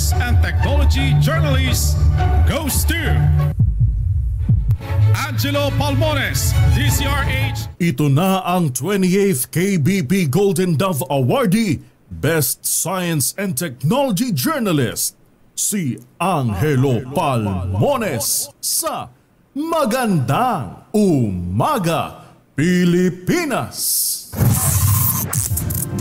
Science and Technology Journalist goes to Angelo Palmones, DCRH. Ito na ang 28th KBP Golden Dove Awardee, Best Science and Technology Journalist, si Angelo Palmones sa Magandang Umaga, Pilipinas.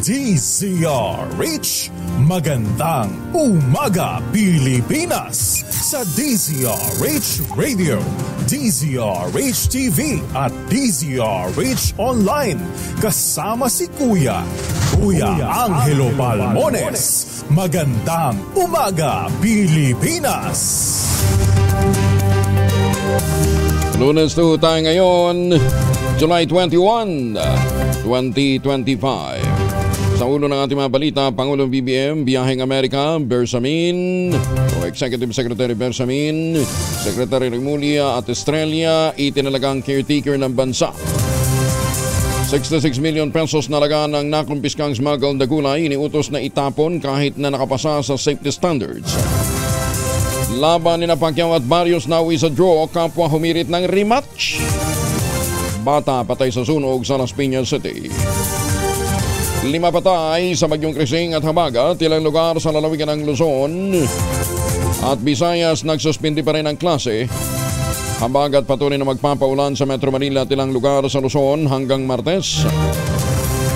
DZRH, Magandang Umaga, Pilipinas. Sa DZRH Radio, DZRH TV at DZRH Online. Kasama si Kuya Angelo Palmones. Magandang Umaga, Pilipinas. Lunes to tayo ngayon, July 21, 2025. Sa ulo ng ating mga balita, Pangulong BBM, biyaheng Amerika, Bersamin, Executive Secretary Bersamin, Secretary Remulla at Estrella, itinalagang caretaker ng bansa. 66 million pesos nalaga ng nakumpiskang smuggled na gulay, iniutos na itapon kahit na nakapasa sa safety standards. Laban ni Pacquiao at Barrios nawi sa draw, kapwa humirit ng rematch. Bata patay sa sunog sa Las Piñas City. 5 patay sa bagyong Krising at Habagat, ilang lugar sa lalawigan ng Luzon at Visayas nagsuspindi pa rin ang klase. Habagat patuloy na magpapaulan sa Metro Manila at ilang lugar sa Luzon hanggang Martes.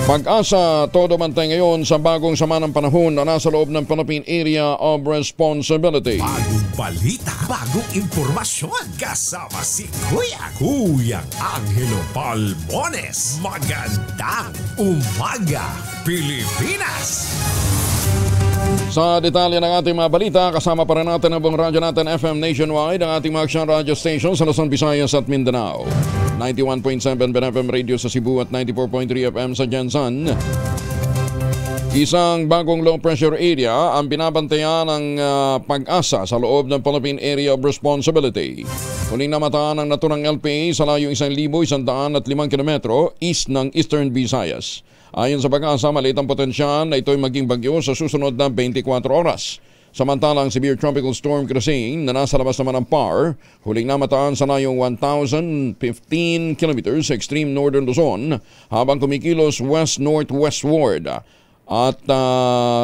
Pag-asa, todo bantay ngayon sa bagong sama ng panahon na nasa loob ng Philippine Area of Responsibility. Bagong balita, bagong impormasyon, kasama si Kuya Angelo Palmones. Magandang Umaga, Pilipinas! Sa detalye ng ating mga balita, kasama pa rin natin ang buong radyo natin FM nationwide, ang ating mga action radio stations sa Luzon, Visayas at Mindanao. 91.7 FM radio sa Cebu at 94.3 FM sa Jensan. Isang bagong low pressure area ang binabantayan ng Pag-asa sa loob ng Philippine Area of Responsibility. Huling namataan ang naturang LPA sa layo 1,105 kilometro east ng Eastern Visayas. Ayon sa Pag-asa, maliit ang potensyal na ito'y maging bagyo sa susunod na 24 oras. Samantalang severe tropical storm Krising na nasa labas naman ng PAR, huling namataan sa layong 1,015 kilometers sa extreme northern Luzon habang kumikilos west-northwestward at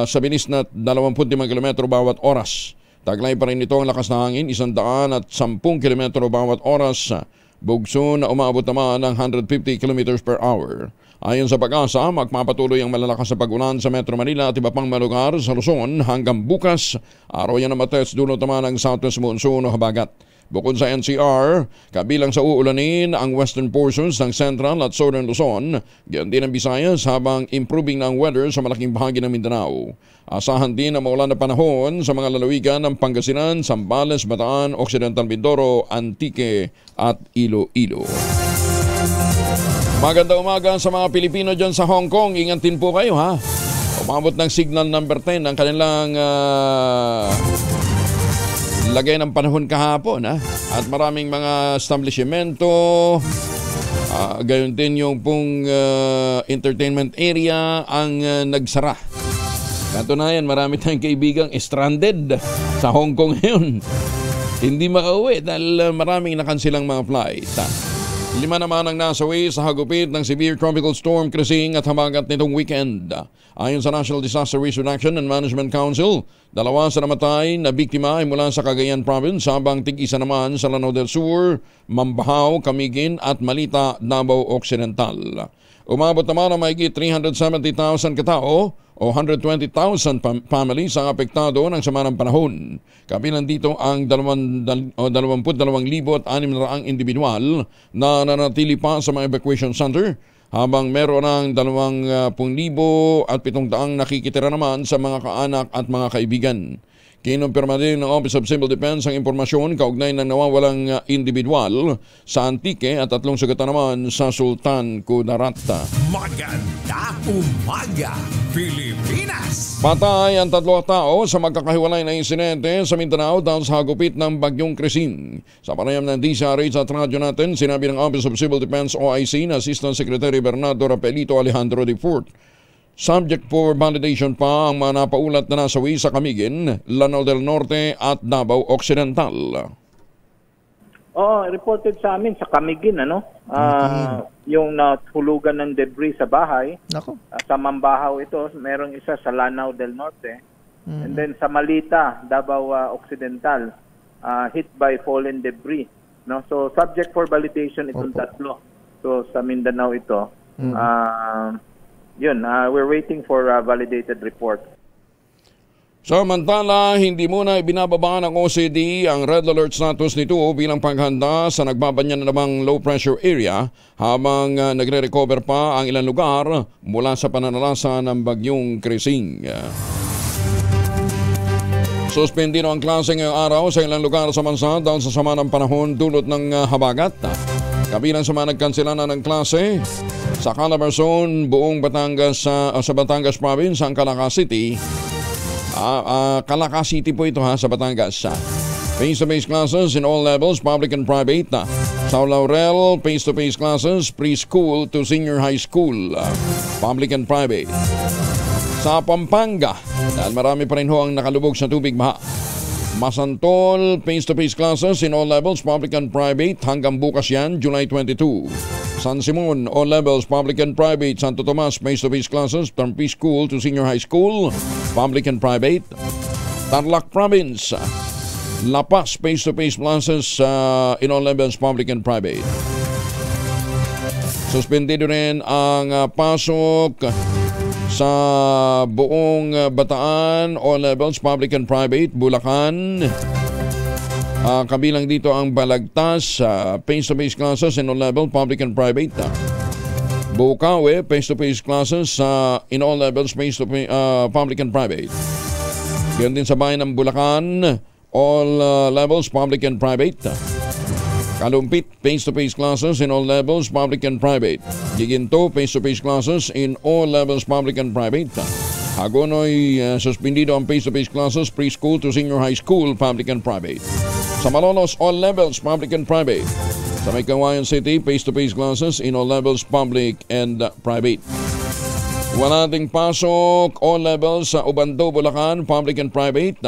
sa bilis na 25 kilometro bawat oras. Taglay pa rin ito ang lakas na hangin, 110 kilometro bawat oras. Bugso na umaabot naman ng 150 kilometers per hour. Ayon sa Pag-asa, magpapatuloy ang malalakas na pag-ulan sa Metro Manila at iba pang lugar sa Luzon hanggang bukas. Araw yan na Martes, dulot naman ang southwest monsoon o habagat. Bukod sa NCR, kabilang sa uulanin ang western portions ng Central at Southern Luzon, gayon din ang Visayas habang improving na ang weather sa malaking bahagi ng Mindanao. Asahan din ang maulan na panahon sa mga lalawigan ng Pangasinan, Zambales, Bataan, Occidental Mindoro, Antique at Iloilo. Magandang umaga sa mga Pilipino dyan sa Hong Kong. Ingatin po kayo ha. Umabot ng signal number 10 ang kanilang lagay ng panahon kahapon ha. At maraming mga establishmento, gayon din yung pong entertainment area ang nagsara. Katunayan, marami tayong kaibigang stranded sa Hong Kong ngayon. Hindi makauwi dahil maraming nakansilang mga flight. 5 naman ang nasawi sa hagupit ng severe tropical storm Krising at habagat nitong weekend. Ayon sa National Disaster Risk Reduction and Management Council, 2 sa namatay na biktima ay mula sa Cagayan Province habang tig-isa naman sa Lanao del Sur, Mambahaw, Camiguin at Malita, Davao Occidental. Umabot naman ang mahigit 370,000 katao o 120,000 families ang apektado ng sama ng panahon. Kabilang dito ang 22,600 individual na nanatili pa sa mga evacuation center habang meron ng 20,700 nakikitira naman sa mga kaanak at mga kaibigan. Kinumpirma din ng Office of Civil Defense ang impormasyon kaugnay ng nawawalang individual sa Antique at 3 sugatan naman sa Sultan Kudarat. Magandang Umaga, Pilipinas! Patay ang 3 tao sa magkakahiwalay na insidente sa Mindanao dahil sa hagupit ng bagyong Krising. Sa panayam ng DCRH at radyo natin, sinabi ng Office of Civil Defense OIC na Assistant Secretary Bernardo Rapelito Alejandro de Fort, Subject for validation pa ang mga napaulat na nasawi sa Camiguin, Lanao del Norte at Davao Occidental. Reported sa amin sa Camiguin, yung nahulugan ng debris sa bahay. Nako. Sa Mambahaw ito, merong isa sa Lanao del Norte. And then sa Malita, Davao Occidental, hit by fallen debris. No? So subject for validation itong tatlo. So sa Mindanao ito. We're waiting for a validated report. Samantala, hindi muna ibinababa ng OCD ang red alert status nito bilang paghanda sa nagbabanyan na namang low pressure area habang nagre-recover pa ang ilang lugar mula sa pananalasa ng bagyong Krising. Suspendido ang klase ngayong araw sa ilang lugar sa bansa dahil sa sama ng panahon dulot ng habagat. Kabilang sa mga nagkansela na ng klase sa Calabarzon, buong Batangas, sa Batangas Province, ang Calacas City. Calacas City po ito sa Batangas. Face-to-face classes in all levels, public and private. Sa Laurel, face-to-face classes, preschool to senior high school, public and private. Sa Pampanga, dahil marami pa rin ang nakalubog sa tubig baha. Masantol, face-to-face classes in all levels, public and private, hanggang bukas yan, July 22. San Simon, all levels, public and private. Santo Tomas, face-to-face classes from preschool to senior high school, public and private. Tarlac Province, La Paz, face-to-face classes in all levels, public and private. Suspendido rin ang pasok sa buong Bataan, all levels, public and private. Bulacan, kabilang dito ang Balagtas, face-to-face classes in all level, public and private. Bukawe, face-to-face classes in all levels, public and private. Yan din sa bayan ng Bulacan, all levels, public and private. Kalumpit, face-to-face classes in all levels, public and private. Giginto, face-to-face classes in all levels, public and private. Hagonoy, suspendido ang face-to-face classes, preschool to senior high school, public and private. Sa Malolos, all levels, public and private. Sa May Kawayan City, face-to-face classes in all levels, public and private. Wala ding pasok, all levels sa Ubando, Bulacan, public and private.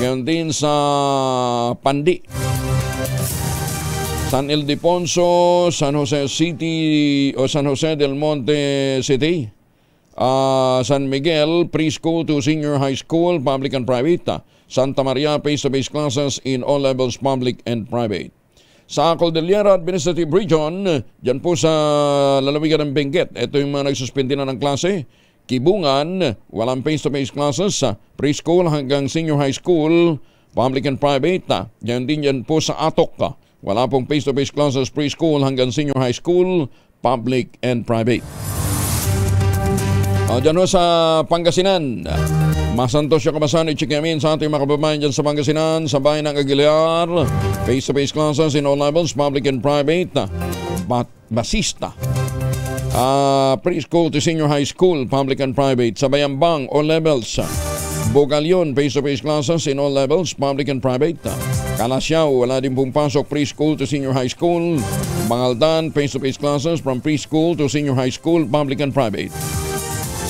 Gayon din sa Pandi, San Ildefonso, San Jose City o San Jose del Monte City. San Miguel, preschool to senior high school, public and private. Santa Maria, face-to-face classes in all levels, public and private. Sa Cordillera Administrative Region, dyan po sa lalawigan ng Benguet, ito yung mga nagsuspindi na ng klase. Kibungan, walang face-to-face classes, preschool hanggang senior high school, public and private. Yan din yan po sa Atok, wala pong face-to-face classes, preschool hanggang senior high school, public and private. Dyan sa Pangasinan, Masantos yung kabasan ichikiamin sa ating mga kababayan dyan sa Pangasinan, sa bayan ng Aguilar. Face-to-face classes in all levels, public and private. Basista, preschool to senior high school, public and private. Sa Bayambang, all levels. Bogalion, face-to-face classes in all levels, public and private. Kalasyaw, wala din pong pasok, preschool to senior high school. Bangaldan, face-to-face classes from preschool to senior high school, public and private.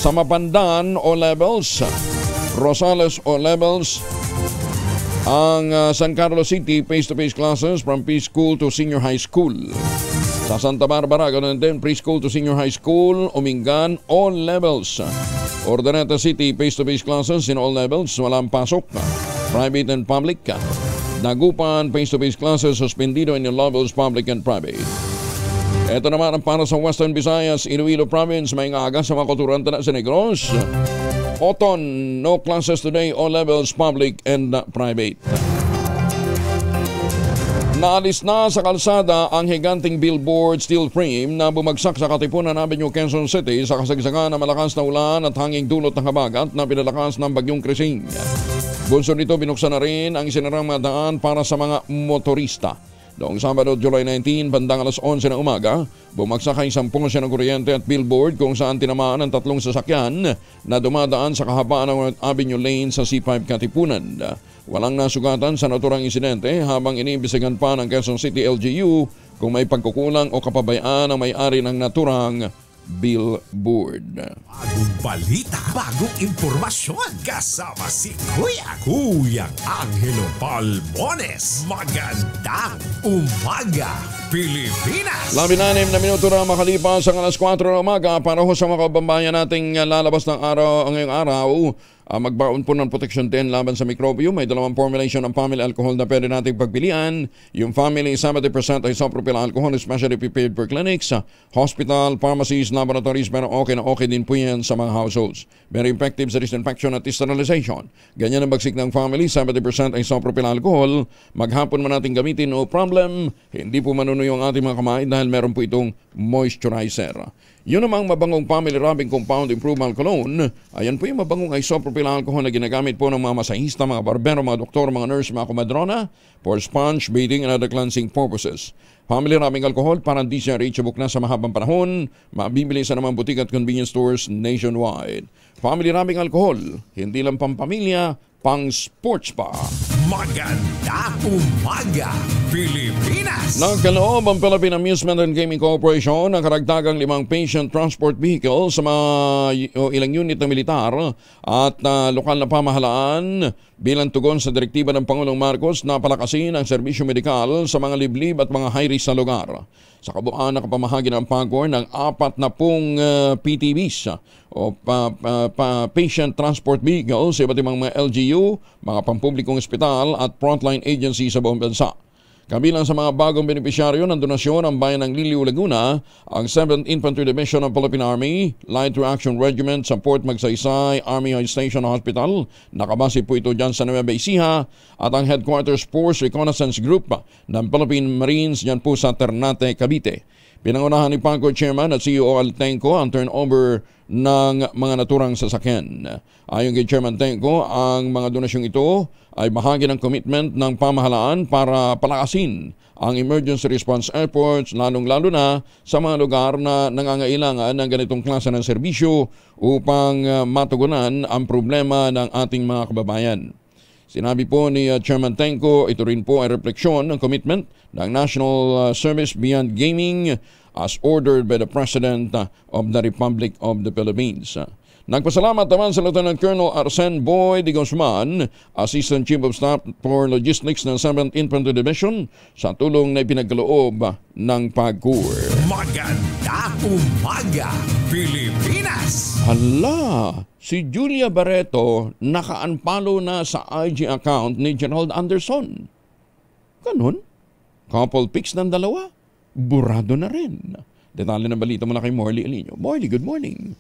Sa Mapandan, all levels. Rosales, all levels. Ang San Carlos City, face-to-face classes from preschool to senior high school. Sa Santa Barbara, ganoon din, preschool to senior high school. Umingan, all levels. Ordaneta City, face-to-face classes in all levels. Walang pasok. Private and public. Dagupan, face-to-face classes suspendido in all levels, public and private. Ito naman ang para sa Western Visayas, Iloilo Province, may aga sa mga kulturanta na sa Negros. Oton, no classes today, all levels, public and private. Naalis na sa kalsada ang higanting billboard steel frame na bumagsak sa Katipunan Avenue, Quezon City sa kasagsagan ng malakas na ulan at hanging dulot ng habagat na pinalakas ng bagyong Krising. Bunsod nito, binuksan na rin ang isinarang mga daan para sa mga motorista. Noong Sabado, July 19, bandang alas 11 ng umaga, bumagsak ang isang pulsya ng kuryente at billboard kung saan tinamaan ang tatlong sasakyan na dumadaan sa kahabaan ng Avenue Lane sa C5 Katipunan. Walang nasugatan sa naturang insidente habang iniimbestigahan pa ng Quezon City LGU kung may pagkukulang o kapabayaan ang may-ari ng naturang billboard. Bagong balita, bagong impormasyon. Kasama si Kuyang Angelo Palmones. Magandang umaga, Pilipinas! 16 na minuto na makalipas ang alas 4 ng umaga para ho sa mga kabambayan nating lalabas ng araw ngayong araw. Magbaon po ng Protection 10 laban sa mikrobyo. May dalawang formulation ng family alcohol na pwede nating pagpilian. Yung family 70% isopropyl alcohol, especially prepared for clinics, hospital, pharmacies, laboratories, pero okay na okay din po yan sa mga households. Very effective sa disinfection at sterilization. Ganyan ang bagsik ng family, 70% isopropyl alcohol. Maghapon man natin gamitin, no problem. Hindi po manunuyo ang ating mga kamay dahil meron po itong moisturizer. Yun namang mabangong family rubbing compound improvement cologne. Ayan po yung mabangong isopropyl alcohol na ginagamit po ng mga masahista, mga barbero, mga doktor, mga nurse, mga kumadrona for sponge, bathing, and other cleansing purposes. Family rubbing alcohol para di siya reachable na sa mahabang panahon. Mabibili sa namang butik at convenience stores nationwide. Family rubbing alcohol, hindi lang pampamilya, pang sports pa. Magandang umaga, Pilipinas! Nagkaloob ang Philippine Amusement and Gaming Corporation ng karagdagang 5 patient transport vehicle sa mga ilang unit ng militar at lokal na pamahalaan bilang tugon sa direktiba ng Pangulong Marcos na palakasin ang serbisyo medikal sa mga liblib at mga high-risk na lugar. Sa kabuuan nakapamahagi ng PAGCOR ng 40 PTVs o patient transport vehicles sa iba't ibang mga LGU, mga pampublikong ospital at frontline agencies sa buong bansa. Kabilang sa mga bagong benepisyaryo ng donasyon ang bayan ng Liliu, Laguna, ang 7th Infantry Division ng Philippine Army, Light Reaction Regiment sa Port Magsaysay Army High Station Hospital, nakabase po ito dyan sa Nueva Ecija, at ang Headquarters Force Reconnaissance Group ng Philippine Marines dyan po sa Ternate, Cavite. Pinangunahan ni PAGCOR Chairman at CEO Altenco ang turnover ng mga naturang sasakyan. Ayon kay Chairman Tenco, ang mga donasyong ito ay bahagi ng commitment ng pamahalaan para palakasin ang emergency response efforts, lalong-lalo na sa mga lugar na nangangailangan ng ganitong klase ng serbisyo upang matugunan ang problema ng ating mga kababayan. Sinabi po ni Chairman Tenco, ito rin po ay refleksyon ng commitment ng National Service Beyond Gaming as ordered by the President of the Republic of the Philippines. Nagpasalamat naman sa Lieutenant Colonel Arsen Boy de Guzman, Assistant Chief of Staff for Logistics ng 7th Infantry Division, sa tulong na ipinagkaloob ng PAGCOR. Magandang umaga, Pilipinas! Hala! Si Julia Barreto naka-unfollow na sa IG account ni Gerald Anderson. Ganun? Couple pics ng dalawa? Burado na rin. Detalye ng balita mula kay Morley Alino. Morley, good morning.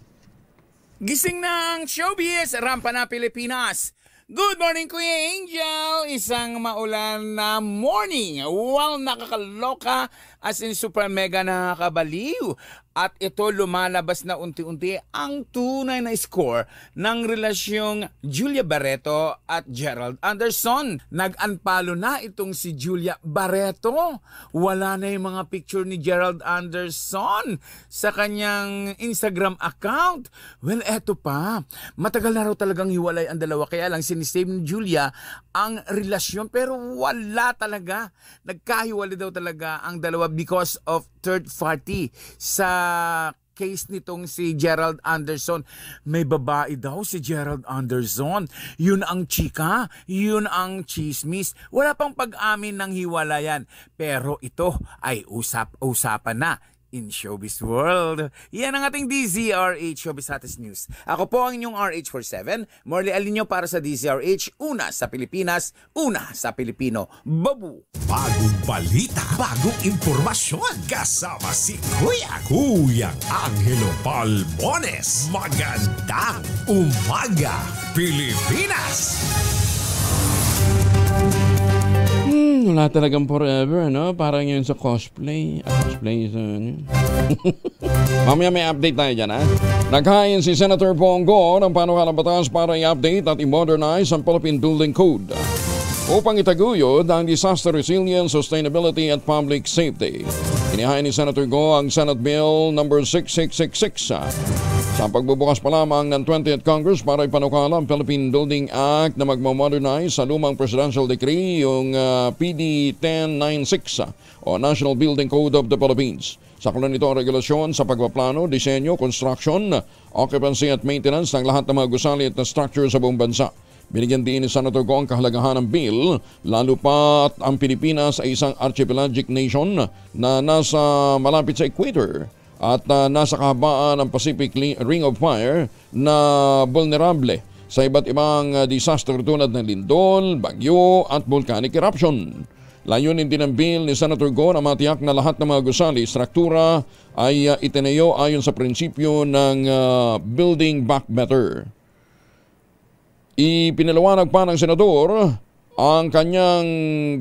Gising ng showbiz, rampa na Pilipinas. Good morning, Kuya Angel! Isang maulan na morning. Wow, nakakaloka, as in super mega nakakabaliw. At ito lumalabas na unti-unti ang tunay na score ng relasyong Julia Barreto at Gerald Anderson. Nag-unfollow na itong si Julia Barreto. Wala na yung mga picture ni Gerald Anderson sa kanyang Instagram account. Well, eto pa. Matagal na raw talagang hiwalay ang dalawa. Kaya lang sinisave ni Julia ang relasyon. Pero wala talaga. Nagkahiwalay daw talaga ang dalawa because of third party sa case nitong si Gerald Anderson. May babae daw si Gerald Anderson. Yun ang chika, yun ang chismis. Wala pang pag-amin ng hiwalayan. Pero ito ay usap-usapan na in showbiz world. Yan ang ating DZRH Showbiz Hottest News. Ako po ang inyong RH47, Morley Alino para sa DZRH, una sa Pilipinas, una sa Pilipino. Babu! Bagong balita, bagong impormasyon. Kasama si Kuyang Angelo Palmones. Magandang umaga, Pilipinas! Wala talagang forever, no? Parang yun sa cosplay. Cosplay sa... Mamaya may update tayo dyan, ha? Naghain si Senator Bongo ng panukalang batas para i-update at i-modernize ang Philippine Building Code upang itaguyod ang disaster resilience, sustainability at public safety. Inihain ni Senator Go ang Senate Bill No. 6666 sa pagbubukas pa lamang ng 20th Congress para ipanukala ang Philippine Building Act na magmamodernize sa lumang Presidential Decree, yung PD 1096 o National Building Code of the Philippines. Saklan nito ang regulasyon sa pagpaplano, disenyo, construction, occupancy at maintenance ng lahat ng mga gusali at na structure sa buong bansa. Binigyan din ni Senator Go ang kahalagahan ng bill, lalo pa at ang Pilipinas ay isang archipelagic nation na nasa malapit sa equator at nasa kahabaan ng Pacific Ring of Fire na vulnerable sa iba't ibang disaster tulad ng lindol, bagyo at volcanic eruption. Layunin din ng bill ni Senator Go na matiyak na lahat ng mga gusali, struktura ay itinayo ayon sa prinsipyo ng Building Back Better. Ipinaliwanag pa ng Senador, ang kanyang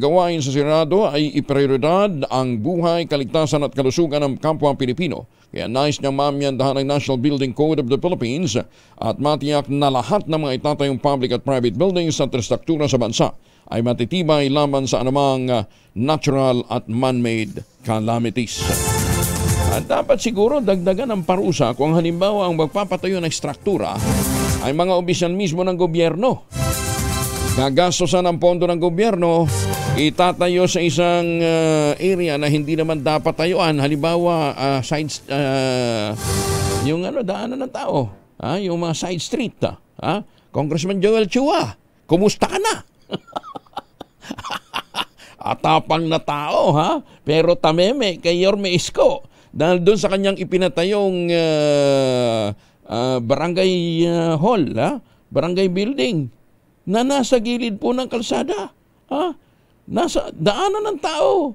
gawain sa Senado ay iprioridad ang buhay, kaligtasan at kalusugan ng kapwa Pilipino. Kaya nais niyang mamyandahan ang National Building Code of the Philippines at matiyak na lahat ng mga itatayong public at private buildings at struktura sa bansa ay matitibay laban sa anumang natural at man-made calamities. At dapat siguro dagdagan ng parusa kung halimbawa ang magpapatayo ng struktura ay mga opisyal mismo ng gobyerno. Gagastosan ang pondo ng gobyerno, itatayo sa isang area na hindi naman dapat tayuan. Halimbawa, yung daanan ng tao, yung mga side street. Congressman Joel Chua, kumusta ka na? Atapang na tao, pero tameme kay Yorme Isko dahil doon sa kanyang ipinatayong barangay hall, barangay building na nasa gilid po ng kalsada, nasa daanan ng tao.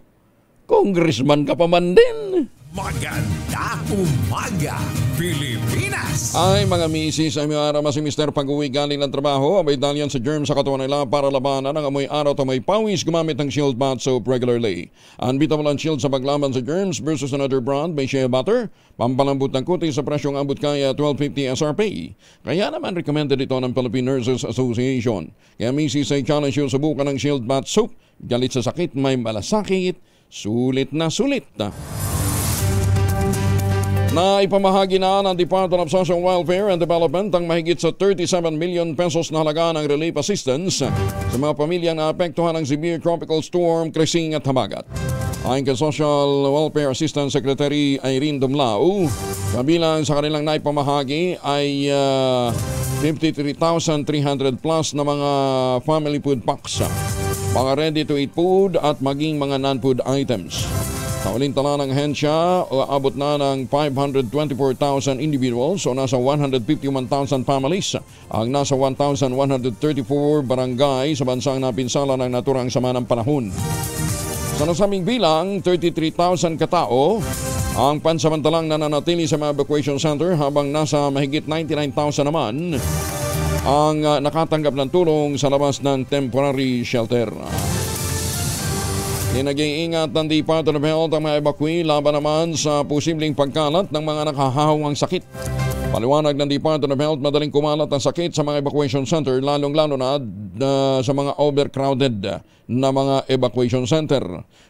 Congressman ka pa man din. Magandang umaga, Pilipinas! Ay mga misis, ay may araw si Mr. Pag-uwi galing ng trabaho, abay dalyan sa germ sa katawan nila para labanan ang amoy araw at may pawis gumamit ng Shield Bath Soap regularly. Unbeatable ang Shield sa paglaban sa germs versus another brand by Shea Butter. Pampalambot ng kuti sa presyong abot kaya 12.50 SRP. Kaya naman recommended ito ng Philippine Nurses Association. Kaya misis ay challenge yung subukan ng Shield Bath Soap. Galit sa sakit, may malasakit, sulit na sulit. Na ipamahagi na ng Department of Social Welfare and Development ang mahigit sa 37 million pesos na halaga ng relief assistance sa mga pamilyang naapektuhan ng severe tropical storm Krising at Habagat. Ayon kay Social Welfare Assistant Secretary Irene Dumlao, kabilang sa kanilang naipamahagi ay 53,300 plus na mga family food packs, mga ready-to-eat food at maging mga non-food items. Sa uling tala ng hensya, abot na ng 524,000 individuals o nasa 151,000 families ang nasa 1,134 barangay sa bansang napinsala ng naturang sama ng panahon. Sa nasabing bilang, 33,000 katao ang pansamantalang nananatili sa mga evacuation center habang nasa mahigit 99,000 naman ang nakatanggap ng tulong sa labas ng temporary shelter. Nag-iingat ng Department of Health ang mga evacuee laban naman sa posibleng pagkalat ng mga nakahahawang sakit. Paliwanag ng Department of Health, madaling kumalat ang sakit sa mga evacuation center, lalong-lalo na sa mga overcrowded na mga evacuation center.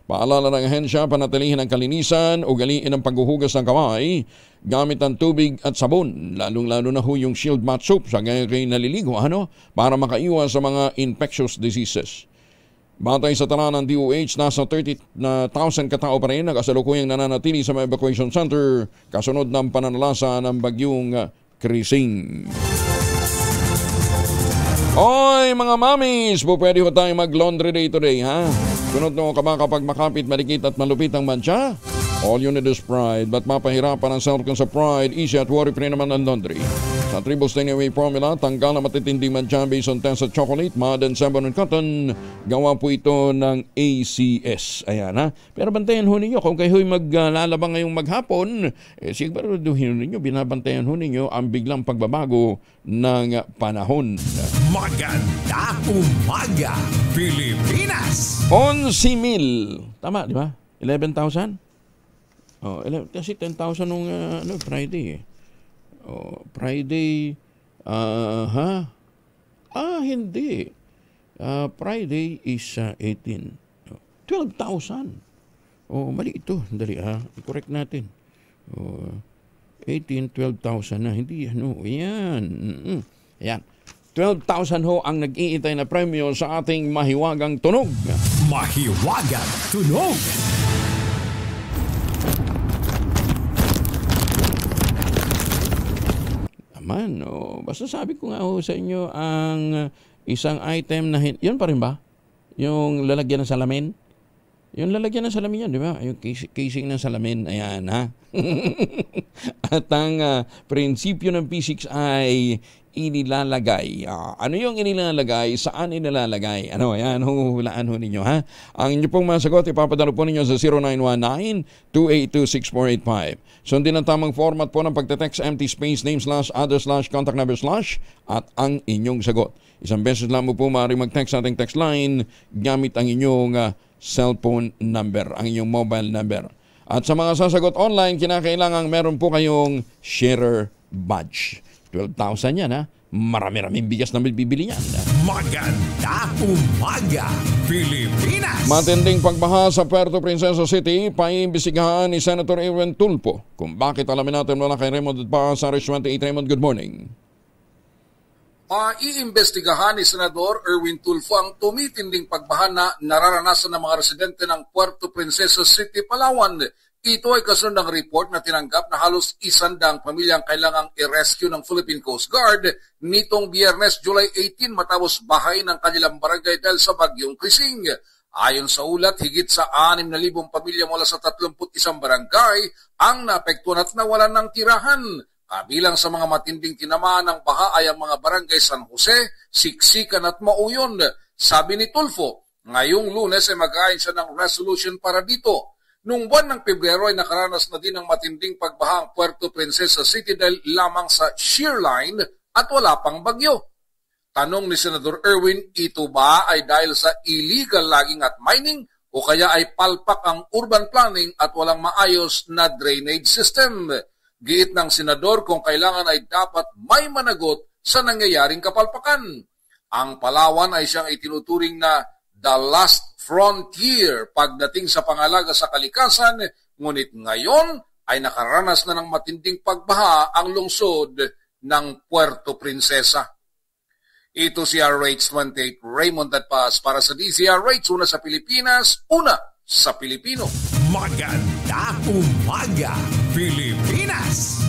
Paalala ng ahensya, panatilihin ang kalinisan, ugaliin ang paghuhugas ng kamay, gamit ang tubig at sabon, lalong-lalo na yung Shield Bath Soap sa gaya kay naliligo, para makaiwas sa mga infectious diseases. Batay sa tala ng DOH, nasa 30,000 katao pa rin ang kasalukuyang nananatili sa mga evacuation center kasunod ng pananalasa ng bagyong Krising. Oy mga mamis, pwede ho tayo mag-laundry day today, Sunod nyo ka ba kapag makapit, malikit at malupit ang mancha? All you need is Pride, but mapahirapan ang self-con sa Pride, easy at worry-free naman ang laundry. Sa Triple Stay Away formula, tanggal na matitinding mancha based on Tensat Chocolate, Mud and Sabon and Cotton. Gawa po ito ng ACS. Ayan Pero bantayan ho ninyo kung kayo'y maglalabang ngayong maghapon, siguraduhin ninyo, binabantayan ho ninyo ang biglang pagbabago ng panahon. Magandang umaga, Pilipinas! 11,000. Tama, di ba? 11,000? Kasi 10,000 nung Friday Friday, hindi. Friday is 18. 12,000. Mali ito. Dali, i-correct natin. 18, 12,000 na. Hindi, yan. Ayan. 12,000 ho ang nag-iintay na premyo sa ating mahiwagang tunog. Mahiwagang tunog! naman. Oh. Basta sabi ko nga sa inyo, ang isang item na... Yun pa rin ba? Yung lalagyan ng salamin? Yung lalagyan ng salamin yan, di ba? Yung casing ng salamin, ayan ha. At ang prinsipyo ng P6 ay inilalagay. Ano yung inilalagay? Saan inilalagay? Ano, ayan, hulaan ho ninyo ha. Ang inyo pong masagot, ipapadalo po ninyo sa 0919-282-6485. Sundin ang tamang format po ng pagte-text empty space name /other /contact number / at ang inyong sagot. Isang beses lang mo po maaaring mag-text sa ating text line gamit ang inyong cellphone number, ang inyong mobile number. At sa mga sasagot online, kinakailangan meron po kayong sharer badge. 12,000 yan ha. Marami-raming bigas na bibili niyan. Maganda umaga, Pilipinas! Matinding pagbaha sa Puerto Princesa City, paimbestigahan ni Senator Erwin Tulfo. Kung bakit, alamin natin mula kay Raymond pa sa RH28. Raymond, good morning. Iimbestigahan ni Senador Erwin Tulfo ang tumitinding pagbaha na nararanasan ng mga residente ng Puerto Princesa City, Palawan. Ito ay kasunod ng report na tinanggap na halos 100 pamilyang kailangang i-rescue ng Philippine Coast Guard nitong Biyernes, July 18 matapos bahay ng kanilang barangay dahil sa bagyong Krising. Ayon sa ulat, higit sa 6,000 pamilya mula sa 31 barangay ang naapektuhan at nawalan ng tirahan. Kabilang sa mga matinding tinamaan ng baha ay ang mga barangay San Jose, Siksikan at Mauyon. Sabi ni Tulfo, ngayong Lunes ay mag-ayon siya ng resolution para dito. Noong buwan ng Pebrero ay nakaranas na din ng matinding pagbaha ang Puerto Princesa City dahil lamang sa shear line at wala pang bagyo. Tanong ni Senador Erwin, ito ba ay dahil sa illegal logging at mining o kaya ay palpak ang urban planning at walang maayos na drainage system? Giit ng senador kung kailangan ay dapat may managot sa nangyayaring kapalpakan. Ang Palawan ay siyang itinuturing na the last frontier pagdating sa pangalaga sa kalikasan, ngunit ngayon ay nakaranas na ng matinding pagbaha ang lungsod ng Puerto Princesa. Ito si RH28 Raymond Dadpas para sa DZRH, una sa Pilipinas, una sa Pilipino. Maganda umaga, Pilipinas!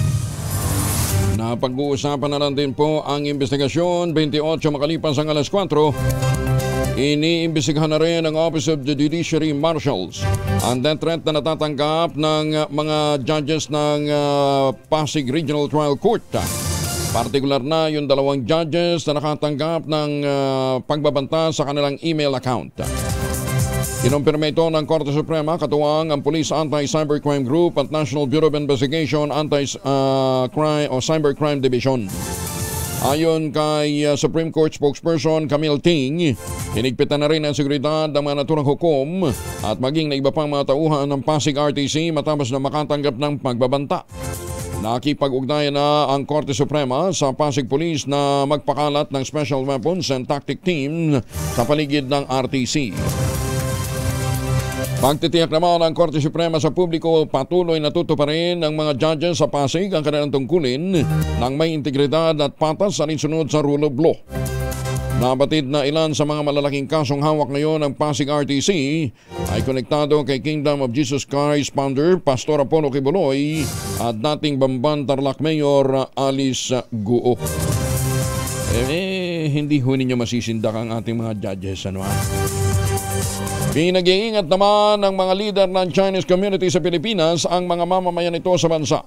Napag-uusapan na lang din po ang investigasyon. 28 makalipas ang alas 4. Iniimbestigahan na rin ng Office of the Judiciary Marshals ang death threat na natatanggap ng mga judges ng Pasig Regional Trial Court. Partikular na yung 2 judges na nakatanggap ng pagbabanta sa kanilang email account. Kinumpirma ito ng Korte Suprema, katuwang ang Police Anti-Cybercrime Group at National Bureau of Investigation Anti-Crime o Cybercrime Division. Ayon kay Supreme Court spokesperson Camille Ting, hinigpitan na rin ang seguridad ng mga naturang hukom at maging na iba pang mga tauhan ng Pasig RTC matapos na makatanggap ng pagbabanta. Nakipag-ugnayan na ang Korte Suprema sa Pasig Police na magpakalat ng Special Weapons and Tactic Team sa paligid ng RTC. Pagtitiyak naman ng Korte Suprema sa publiko, patuloy na tutuparin ng mga judges sa Pasig ang kanilang tungkulin ng may integridad at patas alinsunod sa rule of law. Nabatid na ilan sa mga malalaking kasong hawak ngayon ng Pasig RTC ay konektado kay Kingdom of Jesus Christ founder Pastor Apollo Kibuloy at dating Bamban Tarlac Mayor Alice Guo. Hindi ho ninyo masisindak ang ating mga judges, ano ha? Pinag-iingat naman ng mga leader ng Chinese community sa Pilipinas ang mga mamamayan nito sa bansa.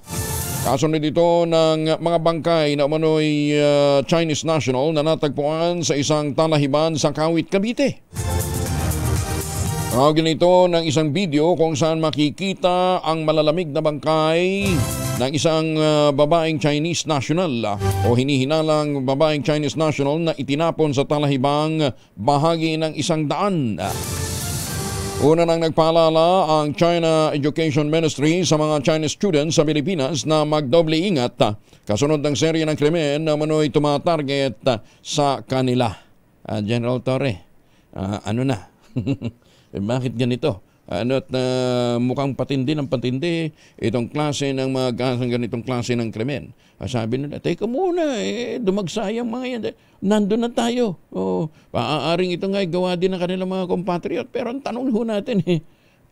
Kasunod ito ng mga bangkay na umano'y Chinese national na natagpuan sa isang talahiban sa Kawit, Cavite. Kaugnay ito ng isang video kung saan makikita ang malalamig na bangkay ng isang babaeng Chinese national o hinihinalang babaeng Chinese national na itinapon sa talahibang bahagi ng isang daan. Una nang nagpaalala ang China Education Ministry sa mga Chinese students sa Pilipinas na magdoble ingat kasunod ng serye ng krimen na manoy tumatarget sa kanila. General Torre, ano na? Bakit ganito? At mukhang patindi ng patindi itong klase ng mga ganitong klase ng krimen. Sabi nila, teka muna, dumagsayang mga yan. Nandun na tayo. Paaaring ito nga gawa din ng kanilang mga compatriot. Pero ang tanong ho natin,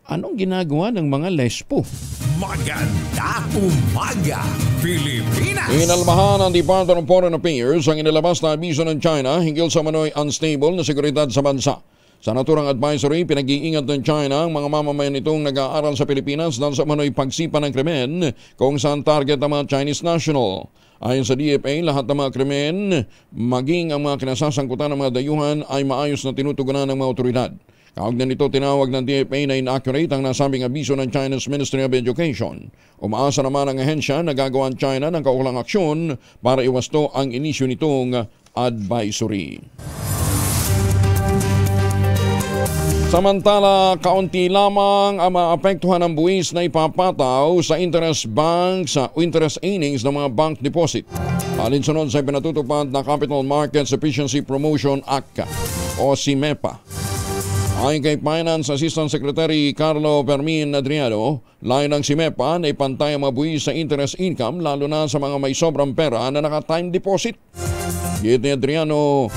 Anong ginagawa ng mga lespo? Maganda umaga, Pilipinas! Inalmahan ng Department of Foreign Affairs ang inilabas na abiso ng China hinggil sa manoy unstable na seguridad sa bansa. Sa naturang advisory, pinag-iingat ng China ang mga mamamayan nitong nag-aaral sa Pilipinas dahil sa manoy pagsipa ng krimen kung saan target ang mga Chinese national. Ayon sa DFA, lahat ng mga krimen, maging ang mga kinasasangkutan ng mga dayuhan ay maayos na tinutugunan ng mga otoridad. Kaugnay nito, tinawag ng DFA na inaccurate ang nasabing abiso ng China's Ministry of Education. Umaasa naman ang ahensya na gagawa ang China ng kaukulang aksyon para iwasto ang inisyu nitong advisory. Samantala, kaunti lamang ang maapektuhan ng buwis na ipapataw sa interest bank sa interest earnings ng mga bank deposit. Alinsunod sa pinatutupad na Capital Markets Efficiency Promotion Act o CMEPA. Ayon kay Finance Assistant Secretary Carlo Fermin Adriano, layo ng CMEPA na ipantay ang mga buwis sa interest income lalo na sa mga may sobrang pera na naka-time deposit. Git ni Adriano,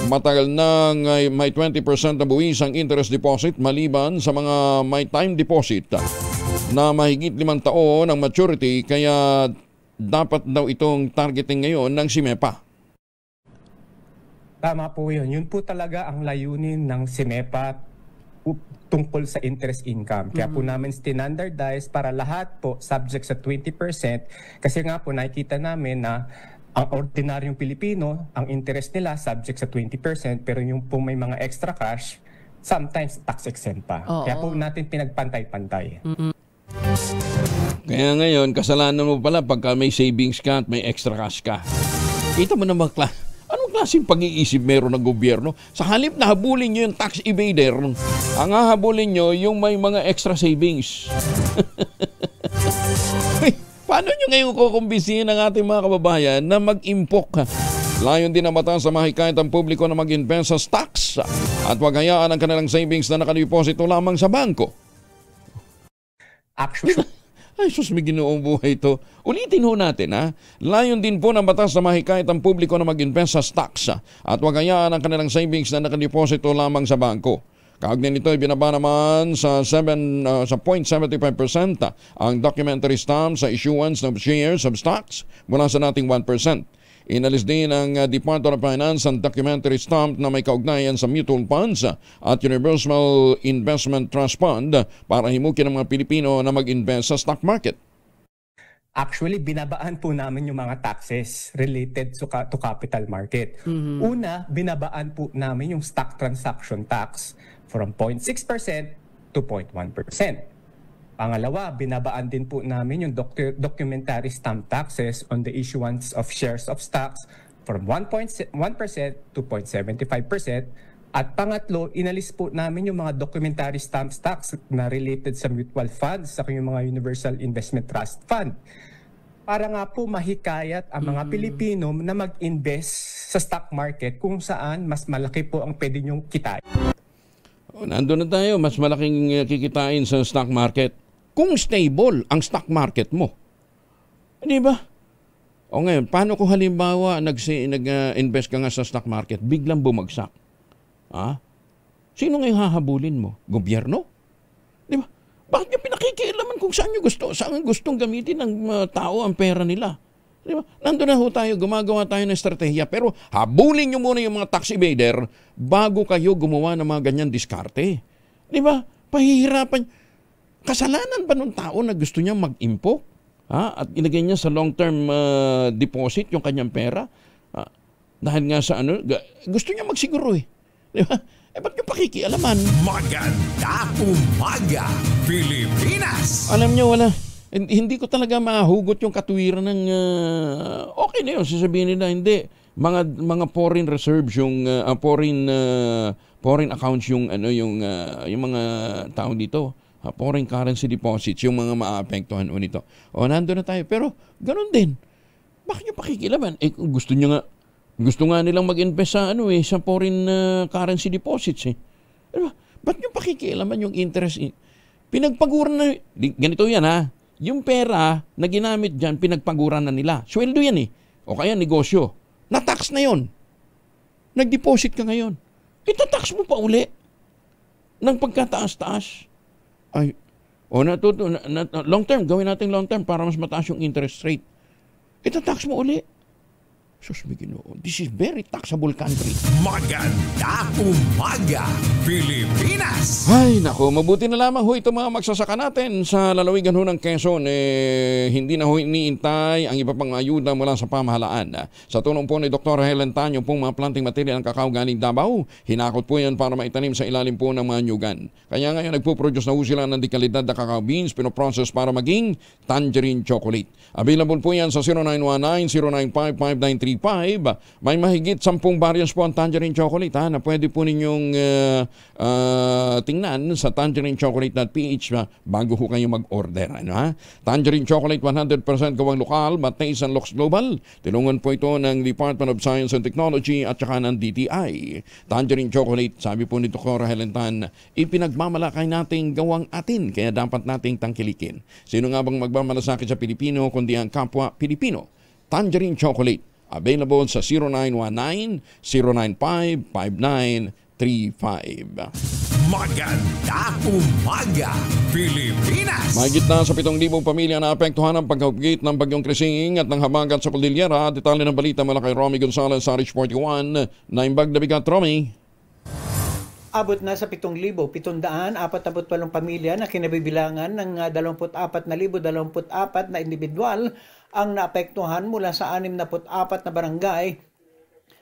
matagal nang may 20% na buwis ang interest deposit maliban sa mga may time deposit na mahigit 5 taon ang maturity, kaya dapat daw itong targeting ngayon ng CMEPA. Tama po yun. Yun po talaga ang layunin ng CMEPA tungkol sa interest income. Kaya po namin standardize para lahat po subject sa 20%, kasi nga po nakikita namin na ang ordinaryong Pilipino, ang interest nila subject sa 20%, pero yung po may mga extra cash, sometimes tax exempt pa. Kaya po natin pinagpantay-pantay. Kaya ngayon, kasalanan mo pala pagka may savings ka at may extra cash ka. Kita mo naman, anong klaseng pag-iisip meron ng gobyerno? Sa halip na habulin nyo yung tax evader, ang hahabulin nyo yung may mga extra savings. Paano nyo ngayon kukumbisihin ang ating mga kababayan na mag-impok? Layon din ang batas sa mahikayat ang publiko na mag-invest sa stocks at wag hayaan ang kanilang savings na nakadeposito lamang sa bangko. Actually, ay, sus, may ginoong buhay ito. Ulitin ho natin, ha? Layon din po ng batas na mahikayat ang publiko na mag-invest sa stocks at wag hayaan ang kanilang savings na nakadeposito lamang sa bangko. Kaugnay nito, ibinaba naman sa 0.75% ang documentary stamp sa issuance ng shares of stocks mula sa dating 1%. Inalis din ng Department of Finance ang documentary stamp na may kaugnayan sa mutual funds at Universal Investment Trust Fund para himukin ang mga Pilipino na mag-invest sa stock market. Actually, binabaan po namin yung mga taxes related to capital market. Una, binabaan po namin yung stock transaction tax from 0.6% to 0.1%. Pangalawa, binabaan din po namin yung documentary stamp taxes on the issuance of shares of stocks from 1.1% to 0.75%. At pangatlo, inalis po namin yung mga documentary stamp tax na related sa mutual funds sa yung mga Universal Investment Trust Fund. Para nga po mahikayat ang mga Pilipino na mag-invest sa stock market kung saan mas malaki po ang pwede nyong kitain. Nandun na tayo, mas malaking kikitain sa stock market. Kung stable ang stock market mo. Di ba? O ngayon, paano kung halimbawa nag-invest ka nga sa stock market, biglang bumagsak? Ha? Sino ngayon hahabulin mo? Gobyerno? Di ba? Bakit nyo pinakikialaman kung saan gustong gamitin ng tao ang pera nila? Di ba? Nandun na ho tayo, gumagawa tayo ng estratehiya, pero habulin nyo muna yung mga tax evader bago kayo gumawa ng mga ganyan diskarte. Di ba? Pahihirapan. Kasalanan ba ng tao na gusto niya mag-impok? At ilagay niya sa long-term deposit yung kanyang pera? Dahil nga sa gusto niya magsiguro eh. Di ba? Ba't yung pakikialaman? Maganda umaga, Pilipinas! Alam niyo, wala. Hindi ko talaga mahugot yung katuwiran ng okay na yun, sasabihin nila hindi, mga foreign reserves yung foreign accounts yung mga tao dito, foreign currency deposits yung mga maapektuhan nito. O nandoon na tayo, pero ganoon din. Bakit niyo pakikilaman? Gusto nga nilang mag-invest sa sa foreign currency deposits eh. Ba't niyo pakikilaman yung interest? Pinagpaguran na ganito yan ha. Yung pera na ginamit dyan, pinagpaguran na nila. Sweldo yan eh. O kaya negosyo. Na-tax na yon. Nag-deposit ka ngayon. Ita-tax mo pa uli. Nang pagkataas-taas. Ay, long term, gawin natin long term para mas mataas yung interest rate. Ita-tax mo uli. Sus, Ginoo, this is very taxable country. Maganda umaga, Pilipinas! Ay, nako, mabuti na lamang ho ito mga magsasaka natin sa lalawigan ho ng Quezon. Hindi na ho iniintay ang iba pang ayuda mula sa pamahalaan. Sa tulong po ni Dr. Helen Tanyo pong mga planting material ng kakao galing Davao, hinakot po yan para maitanim sa ilalim po ng mga nyugan. Kaya ngayon nagpo-produce na ho sila ng dekalidad na kakao beans, pinoprocess para maging tangerine chocolate. Available po yan sa 0919-095-5935. May mahigit 10 variants po ang tangerine chocolate na pwede po ninyong tingnan sa tangerinechocolate.ph bago ho kayo mag-order. Tangerine chocolate 100% gawang lokal, Matays and Locks Global. Tinungan po ito ng Department of Science and Technology at saka ng DTI. Tangerine chocolate, sabi po ni Dr. Helen Tan, ipinagmamalakay nating gawang atin kaya dapat nating tangkilikin. Sino nga bang magmamalasakit sa Pilipino kundi ang kapwa Pilipino? Tangerine chocolate. Available sa 0919-095-5935. Maganda umaga, Pilipinas! Mahigit na sa 7,000 pamilya na apektuhan ng paghagit ng bagyong Krising at ng habagat sa Cordillera. Detalye ng balita mula kay Romy Gonzalez sa Rich 41. Naimbag na bigat, Romy. Abot na sa 7,748 pamilya na kinabibilangan ng 24,024 na individual ang naapektuhan mula sa 64 na barangay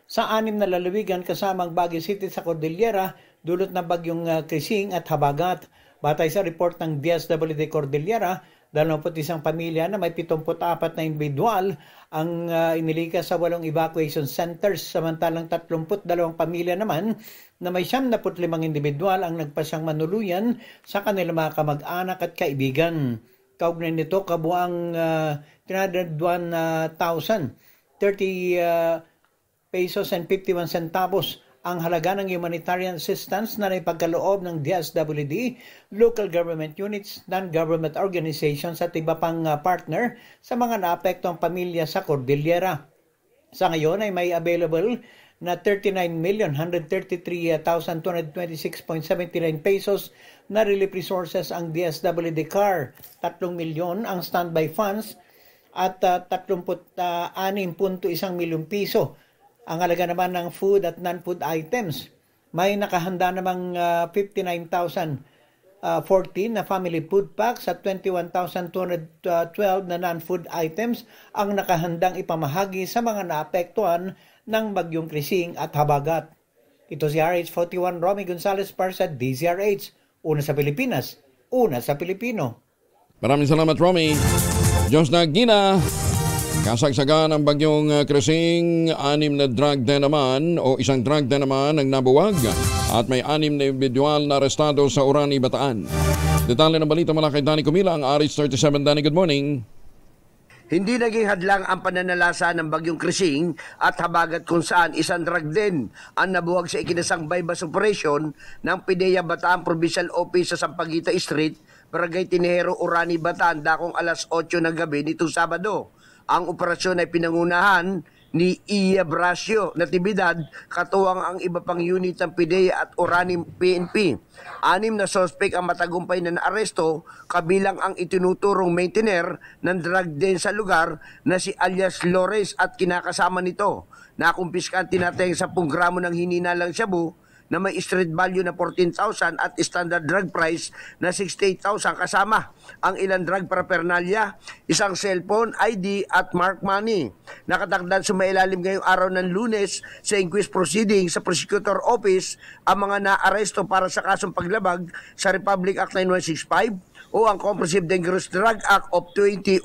sa 6 na lalawigan kasamang Baguio City sa Cordillera dulot ng bagyong Krising at habagat. Batay sa report ng DSWD Cordillera, 21 pamilya na may 74 na individual ang inilikas sa 8 evacuation centers, samantalang 32 pamilya naman na may 75 individual ang nagpasyang manuluyan sa kanilang mga kamag-anak at kaibigan. Kaugnay nito, kabuang 301,030 pesos and 51 centavos ang halaga ng humanitarian assistance na naipagkaloob ng DSWD, local government units, non-government organizations at iba pang partner sa mga naapektuang pamilya sa Cordillera. Sa ngayon ay may available na 39,133,226.79 pesos na relief resources ang DSWD CAR, 3 milyon ang standby funds at 36.1 milyong piso. Ang halaga naman ng food at non-food items, may nakahanda namang 59,014 na family food packs at 21,212 na non-food items ang nakahandang ipamahagi sa mga naapektuhan ng bagyong Krising at habagat. Ito si RH41 Romy Gonzalez para sa DZRH. Una sa Pilipinas, una sa Pilipino. Maraming salamat, Romy. Diyos na Gina. Kasagsagan ng bagyong Krising, 6 na drug den naman o isang drug den naman ang nabuwag at may 6 na individual na arestado sa Orani, Bataan. Detalye ng balita mula kay Danny Kumila, ang RH37. Danny, good morning. Hindi naging hadlang ang pananalasa ng bagyong Krising at habagat kung saan isang drug den ang nabuwag sa ikinasang bypass operation ng PIDEA Bataan Provincial Office sa Sampaguita Street, Barangay Tinehero, Orani, Bataan, dakong alas 8 ng gabi nitong Sabado. Ang operasyon ay pinangunahan ni Iya Brasio Natividad, katuwang ang iba pang unit ng PIDEA at Orani PNP. 6 na suspect ang matagumpay na naaresto, kabilang ang itinuturong maintainer ng drug den sa lugar na si alias Lores at kinakasama nito. Nakumpiskan tinatayang 10 gramo ng hininalang shabu na may street value na 14,000 at standard drug price na 68,000 kasama ang ilang drug paraphernalia, isang cellphone, ID at mark money. Nakatakdang sumailalim ngayong araw ng Lunes sa inquest proceeding sa Prosecutor Office ang mga naaresto para sa kasong paglabag sa Republic Act 9165 o ang Comprehensive Dangerous Drug Act of 2002.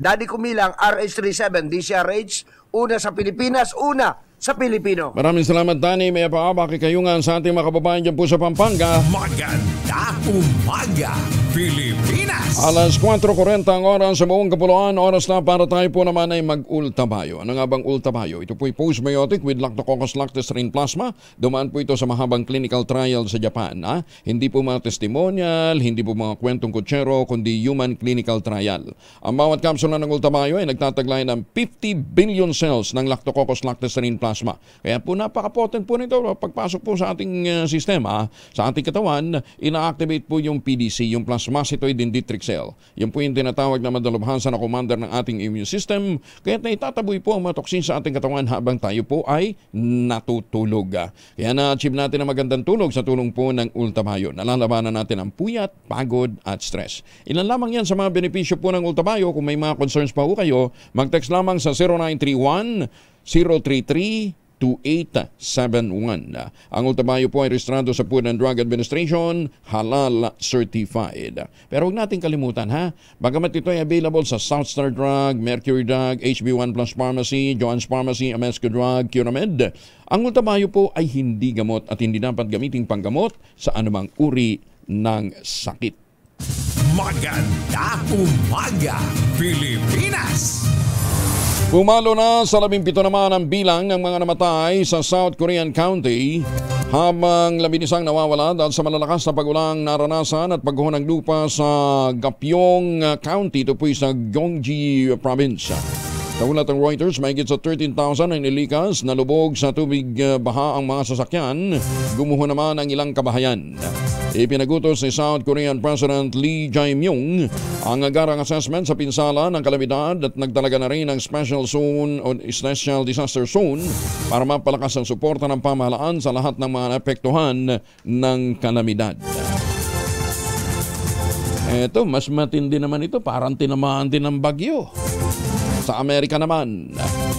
Daddy Kumilang, RH37, DCRH, una sa Pilipinas, una sa Pilipino. Maraming salamat, Danny. May paabaki kayungan sa ating mga kababayan dyan po sa Pampanga. Maganda umaga, Pilipinas! Alas 4:40 ang oras sa buong Kapuluan. Oras na para tayo po naman ay mag-ultabayo. Ano nga bang ultabayo? Ito po'y postbiotic with Lactococcus lactis-rein plasma. Dumaan po ito sa mahabang clinical trial sa Japan. Hindi po mga testimonial, hindi po mga kwentong kutsero, kundi human clinical trial. Ang bawat kapsula ng ultabayo ay nagtataglay ng 50 billion cells ng Lactococcus lactis-rein plasma. Kaya po napaka-potent po nito. Pagpasok po sa ating sistema, sa ating katawan, ina-activate po yung PDC, yung plasmacytoid dendritic cell. Yan po yung tinatawag na madalubhasa na commander ng ating immune system. Kaya naitataboy po ang mga toksin sa ating katawan habang tayo po ay natutulog. Kaya na-achieve natin ang magandang tulog sa tulong po ng Ultabayo. Nalalabanan natin ang puyat, pagod at stress. Ilan lamang yan sa mga benepisyo po ng Ultabayo. Kung may mga concerns pa po kayo, mag-text lamang sa 0931 033 2871. Ang Ultabayo po ay rehistrado sa Food and Drug Administration, halal certified. Pero huwag natin kalimutan bagamat ito ay available sa Southstar Drug, Mercury Drug, HB1 Plus Pharmacy, Joann's Pharmacy, Amesco Drug, Curamed, ang Ultabayo po ay hindi gamot at hindi dapat gamiting panggamot sa anumang uri ng sakit. Maganda umaga, Pilipinas! Pumalo na sa 17 naman ang bilang ng mga namatay sa South Korean County habang 11 nawawala dahil sa malalakas na pagulang naranasan at pagguho ng lupa sa Gapyeong County. Ito po sa Gyeonggi Province. Nagulat ang Reuters, mahigit sa 13,000 ang nilikas, nalubog sa tubig baha ang mga sasakyan, gumuho naman ang ilang kabahayan. Ipinagutos ni South Korean President Lee Jae-myung ang agarang assessment sa pinsala ng kalamidad at nagtalaga na rin ng Special Disaster Zone para mapalakas ang suporta ng pamahalaan sa lahat ng mga naapektuhan ng kalamidad. Eto, mas matindi naman ito, parang tinamaan din ng bagyo. Sa Amerika naman,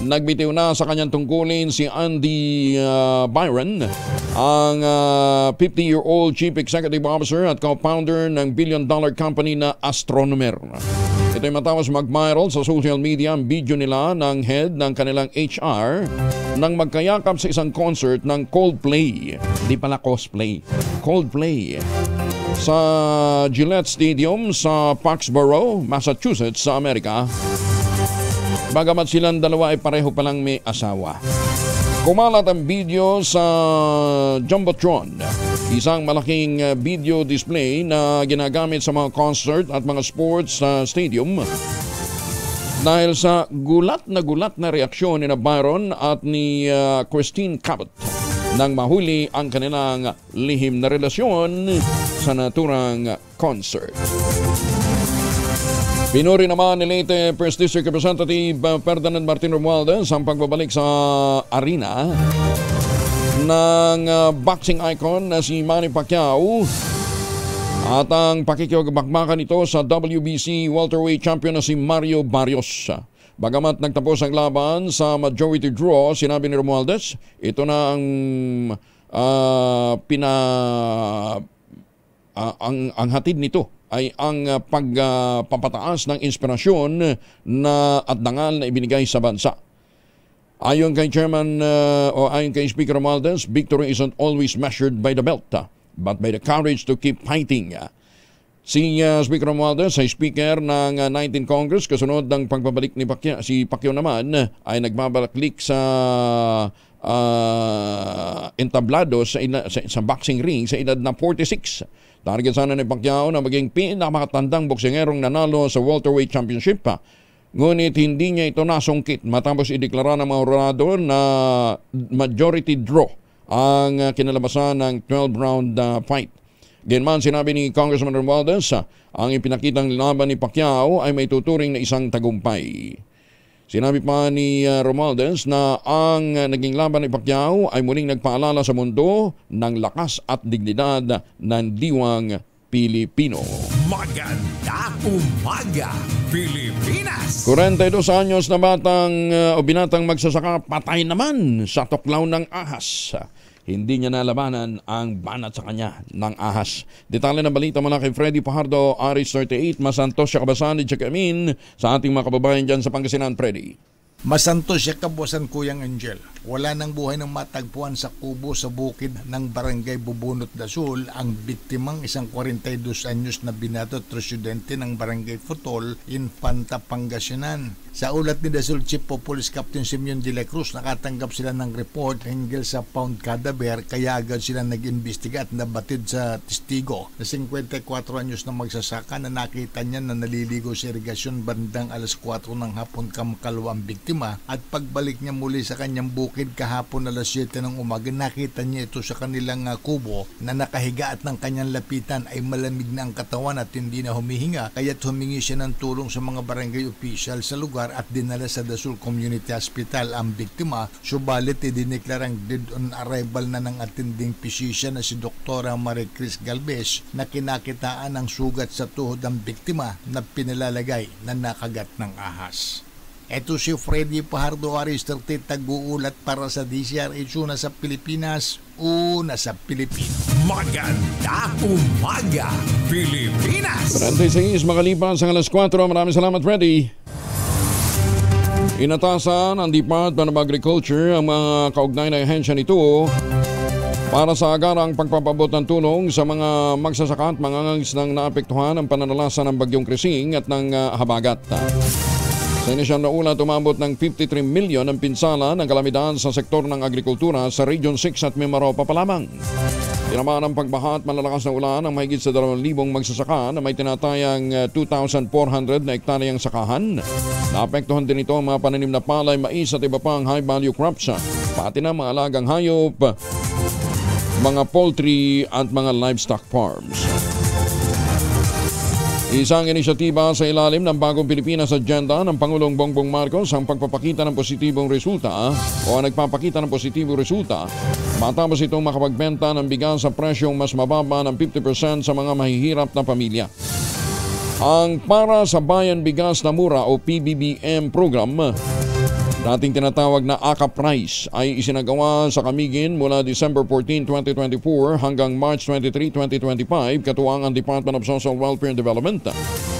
nagbitiw na sa kanyang tungkulin si Andy Byron, ang 50-year-old Chief Executive Officer at co-founder ng billion-dollar company na Astronomer. Ito'y matapos mag-viral sa social media ang video nila ng head ng kanilang HR nang magkayakap sa isang concert ng Coldplay. Di pala cosplay. Coldplay. Sa Gillette Stadium sa Foxborough, Massachusetts sa Amerika. Bagamat silang dalawa ay pareho palang may asawa. Kumalat ang video sa Jumbotron, isang malaking video display na ginagamit sa mga concert at mga sports stadium. Dahil sa gulat na reaksyon ni Byron at ni Christine Cabot nang mahuli ang kanilang lihim na relasyon sa naturang concert. Pinuri naman ni late First District Representative Ferdinand Martin Romualdez ang pagbabalik sa arena ng boxing icon na si Manny Pacquiao at ang pakikibakbakan nito sa WBC welterweight champion na si Mario Barrios. Bagamat nagtapos ang laban sa majority draw, sinabi ni Romualdez, ito na ang ang hatid nito ay ang pagpapataas ng inspirasyon at dangal na ibinigay sa bansa. Ayon kay ayon kay Speaker Romualdez, victory isn't always measured by the belt, but by the courage to keep fighting. Si Speaker Romualdez ay speaker ng 19th Congress kasunod ng pagbabalik ni Pacquiao. Si Pacquiao naman ay nagbabalik sa entablado sa boxing ring sa edad na 46. Target sana ni Pacquiao na maging pinamakatandang boksingerong nanalo sa welterweight championship. Ngunit hindi niya ito nasungkit matapos ideklara ng mga jurado na majority draw ang kinalabasan ng 12-round fight. Gayunman, sinabi ni Congressman Romualdez, ang ipinakitang laban ni Pacquiao ay may tuturing na isang tagumpay. Sinabi pa ni Romualdez na ang naging laban ni Pacquiao ay muling nagpaalala sa mundo ng lakas at dignidad ng diwang Pilipino. Maganda umaga, Pilipinas! 42 anyos na binatang magsasaka patay naman sa tuklaw ng ahas. Hindi niya nalabanan ang banat sa kanya ng ahas. Detalye ng balita mula kay Freddy Pajardo, Aris 38, Masantos, Kabasan, at Jacquemin sa ating mga kababayan dyan sa Pangasinan, Freddy. Masanto siya kabuasan Kuyang Angel. Wala nang buhay ng matagpuan sa kubo sa bukid ng Barangay Bubunot Dasul ang biktimang isang 42 anyos na binatot residente ng Barangay Futol, Infanta, Pangasinan. Sa ulat ni Dasul Chief of Police Captain Simeon de la Cruz, nakatanggap sila ng report hinggil sa found cadaver, kaya agad sila nag-imbestiga at nabatid sa testigo na 54 anyos na magsasaka na nakita niya na naliligo sa irigasyon bandang alas 4 ng hapon kamkalwa ang biktima, at pagbalik niya muli sa kanyang bukid kahapon alas 7 ng umaga, nakita niya ito sa kanilang kubo na nakahiga at ng kanyang lapitan ay malamig na ang katawan at hindi na humihinga, kaya't humingi siya ng tulong sa mga barangay official sa lugar at dinala sa Dasul Community Hospital ang biktima, subalit idineklarang dead on arrival na ng attending physician na si Dr. Marie Chris Galvez na kinakitaan ng sugat sa tuhod ng biktima na pinalalagay na nakagat ng ahas. Ito si Freddy Pajardo Aristorte, tag-uulat para sa DZRH, una sa Pilipinas, una sa Pilipino. Maganda umaga, Pilipinas! 36 makalipas ang alas 4. Maraming salamat, Freddy. Inatasan ang Department of Agriculture ang mga kaugnay na ahensya nito para sa agarang pagpapabot ng tulong sa mga magsasaka at mangangangisdang naapektuhan ng pananalasa ng bagyong Krising at ng habagat. Sa inisyal na ulat, umabot ng 53 milyon ang pinsala ng kalamidad sa sektor ng agrikultura sa Region 6 at Mimaropa pa lamang. Tinamaan ang pagbaha at malalakas na ulan ang mahigit sa 2,000 magsasaka na may tinatayang 2,400 na ektaryang sakahan. Naapektuhan din ito ang mga pananim na palay, mais at iba pang high-value crops, pati na mga alagang hayop, mga poultry at mga livestock farms. Isang inisyatiba sa ilalim ng Bagong Pilipinas Agenda ng Pangulong Bongbong Marcos ang pagpapakita ng positibong resulta o nagpapakita ng positibong resulta matapos itong makapagbenta ng bigas sa presyong mas mababa ng 50% sa mga mahihirap na pamilya. Ang Para sa Bayan Bigas na Mura o PBBM program, dating tinatawag na AKA Price, ay isinagawa sa Camiguin mula December 14, 2024 hanggang March 23, 2025 katuwang ang Department of Social Welfare and Development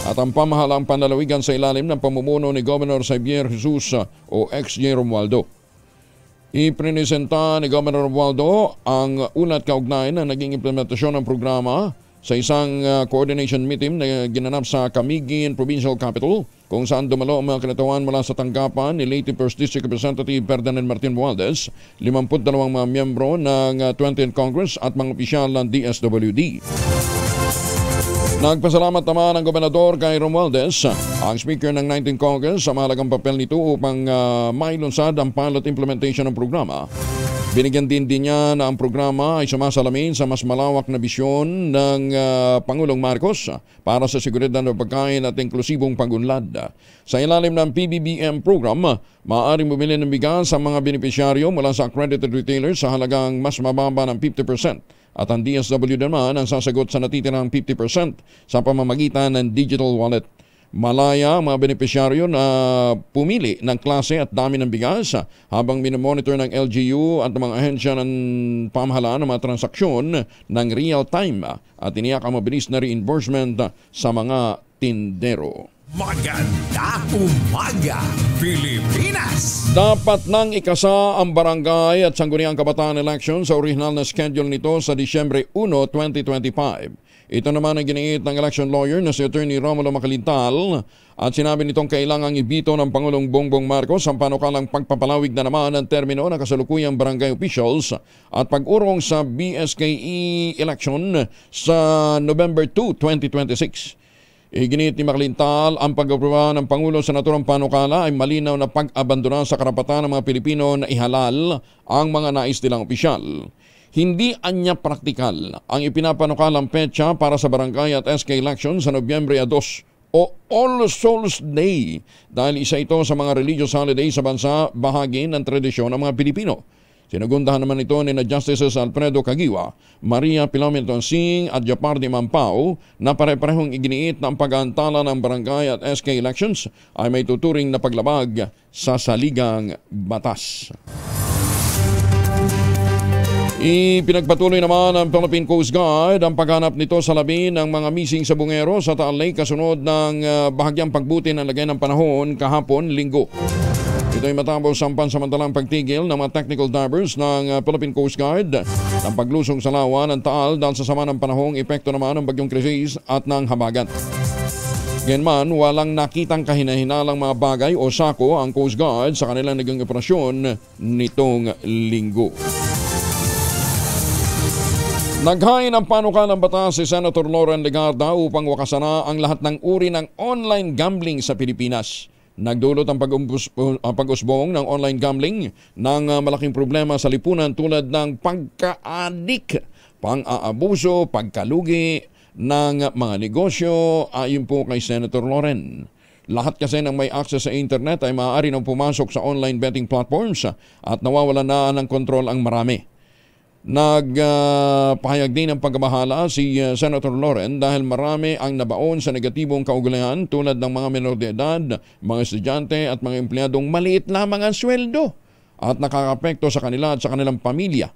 at ang pamahalang panlalawigan sa ilalim ng pamumuno ni Governor Xavier Jesus o ex-J. Romualdo. Iprinesenta ni Governor Romualdo ang ulat kaugnay na naging implementasyon ng programa sa isang coordination meeting na ginanap sa Camiguin Provincial Capital, kung saan dumalo ang mga kinatawan mula sa tanggapan ni late First District Representative Ferdinand Martin Romualdez, 52 mga miyembro ng 20th Congress at mga opisyal ng DSWD. Nagpasalamat naman ang gobernador kay Romualdez, ang speaker ng 19th Congress, sa mahalagang papel nito upang mailunsad ang pilot implementation ng programa. Binigyan din niya na ang programa ay sumasalamin sa mas malawak na bisyon ng Pangulong Marcos para sa seguridad ng pagkain at inklusibong pag-unlad. Sa ilalim ng PBBM program, maaaring bumili ng bigas sa mga benepisyaryo mula sa accredited retailers sa halagang mas mababa ng 50%. At ang DSWD naman ang sasagot sa natitirang 50% sa pamamagitan ng digital wallet. Malaya ang mga benepisyaryo na pumili ng klase at dami ng bigas habang minomonitor ng LGU at mga ahensya ng pamahalaan ng mga transaksyon ng real time at iniyak ang mabilis na reimbursement sa mga tindero. Maganda umaga, Pilipinas! Dapat nang ikasa ang barangay at sangguniang kabataan election sa original na schedule nito sa Disyembre 1, 2025. Ito naman ang giniit ng election lawyer na si Attorney Romulo Macalintal at sinabi nitong kailangang ibito ng Pangulong Bongbong Marcos ang panukalang pagpapalawig na naman ng termino ng kasalukuyang barangay officials at pag-urong sa BSKE election sa November 2, 2026. Iginit ni Macalintal ang pag-aproba ng Pangulo sa naturang panukala ay malinaw na pag-abandona sa karapatan ng mga Pilipino na ihalal ang mga nais nilang opisyal. Hindi anya praktikal ang ipinapanukalang petsa para sa barangay at SK election sa Nobyembre 2 o All Souls Day dahil isa ito sa mga religious holiday sa bansa, bahagi ng tradisyon ng mga Pilipino. Sinagundahan naman ito ni Justices Alfredo Caguiwa, Maria Pilamenton Singh at Japardi Mampao na pare-parehong iginiit na ang pag-aantala ng barangay at SK elections ay may tuturing na paglabag sa saligang batas. Ipinagpatuloy naman ng Philippine Coast Guard ang paghanap nito sa labi ng mga missing sa bungero sa Taal Lake kasunod ng bahagyang pagbuti ng lagay ng panahon kahapon Linggo. Ito ay matapos ang pansamantalang pagtigil ng mga technical divers ng Philippine Coast Guard ng paglusong sa lawa ng Taal dahil sa sama ng panahong epekto naman ng bagyong Krisis at ng habagat. Ganman, walang nakitang kahinahinalang mga bagay o sako ang Coast Guard sa kanilang naging operasyon nitong linggo. Naghain ang panukalang batas si Senator Loren Legarda upang wakasana ang lahat ng uri ng online gambling sa Pilipinas. Nagdulot ang pag-usbong ng online gambling ng malaking problema sa lipunan tulad ng pagka-adik, pang-aabuso, pagkalugi ng mga negosyo ayon po kay Senator Loren. Lahat kasi ng may access sa internet ay maaari nang pumasok sa online betting platforms at nawawalan na ng kontrol ang marami. Nagpahayag din ng pagbabahala si Senator Loren dahil marami ang nabaon sa negatibong kaugalian tulad ng mga menor de edad, mga estudyante at mga empleyadong maliit lamang ang sweldo at nakakapekto sa kanila at sa kanilang pamilya.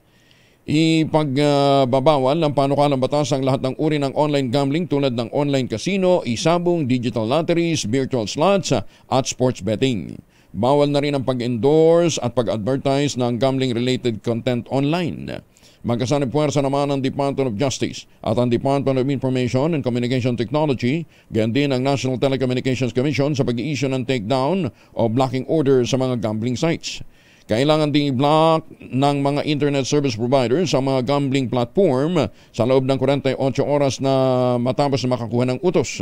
Ipagbabawal ng panukalang batas ang lahat ng uri ng online gambling tulad ng online casino, isabong, digital lotteries, virtual slots at sports betting. Bawal na rin ang pag-endorse at pag-advertise ng gambling-related content online. Magkasanib puwersa naman ang Department of Justice at ang Department of Information and Communication Technology, gayon din ang National Telecommunications Commission sa pag-i-issue ng takedown o blocking order sa mga gambling sites. Kailangan ding i-block ng mga internet service providers sa mga gambling platform sa loob ng 48 oras na matapos na makakuha ng utos.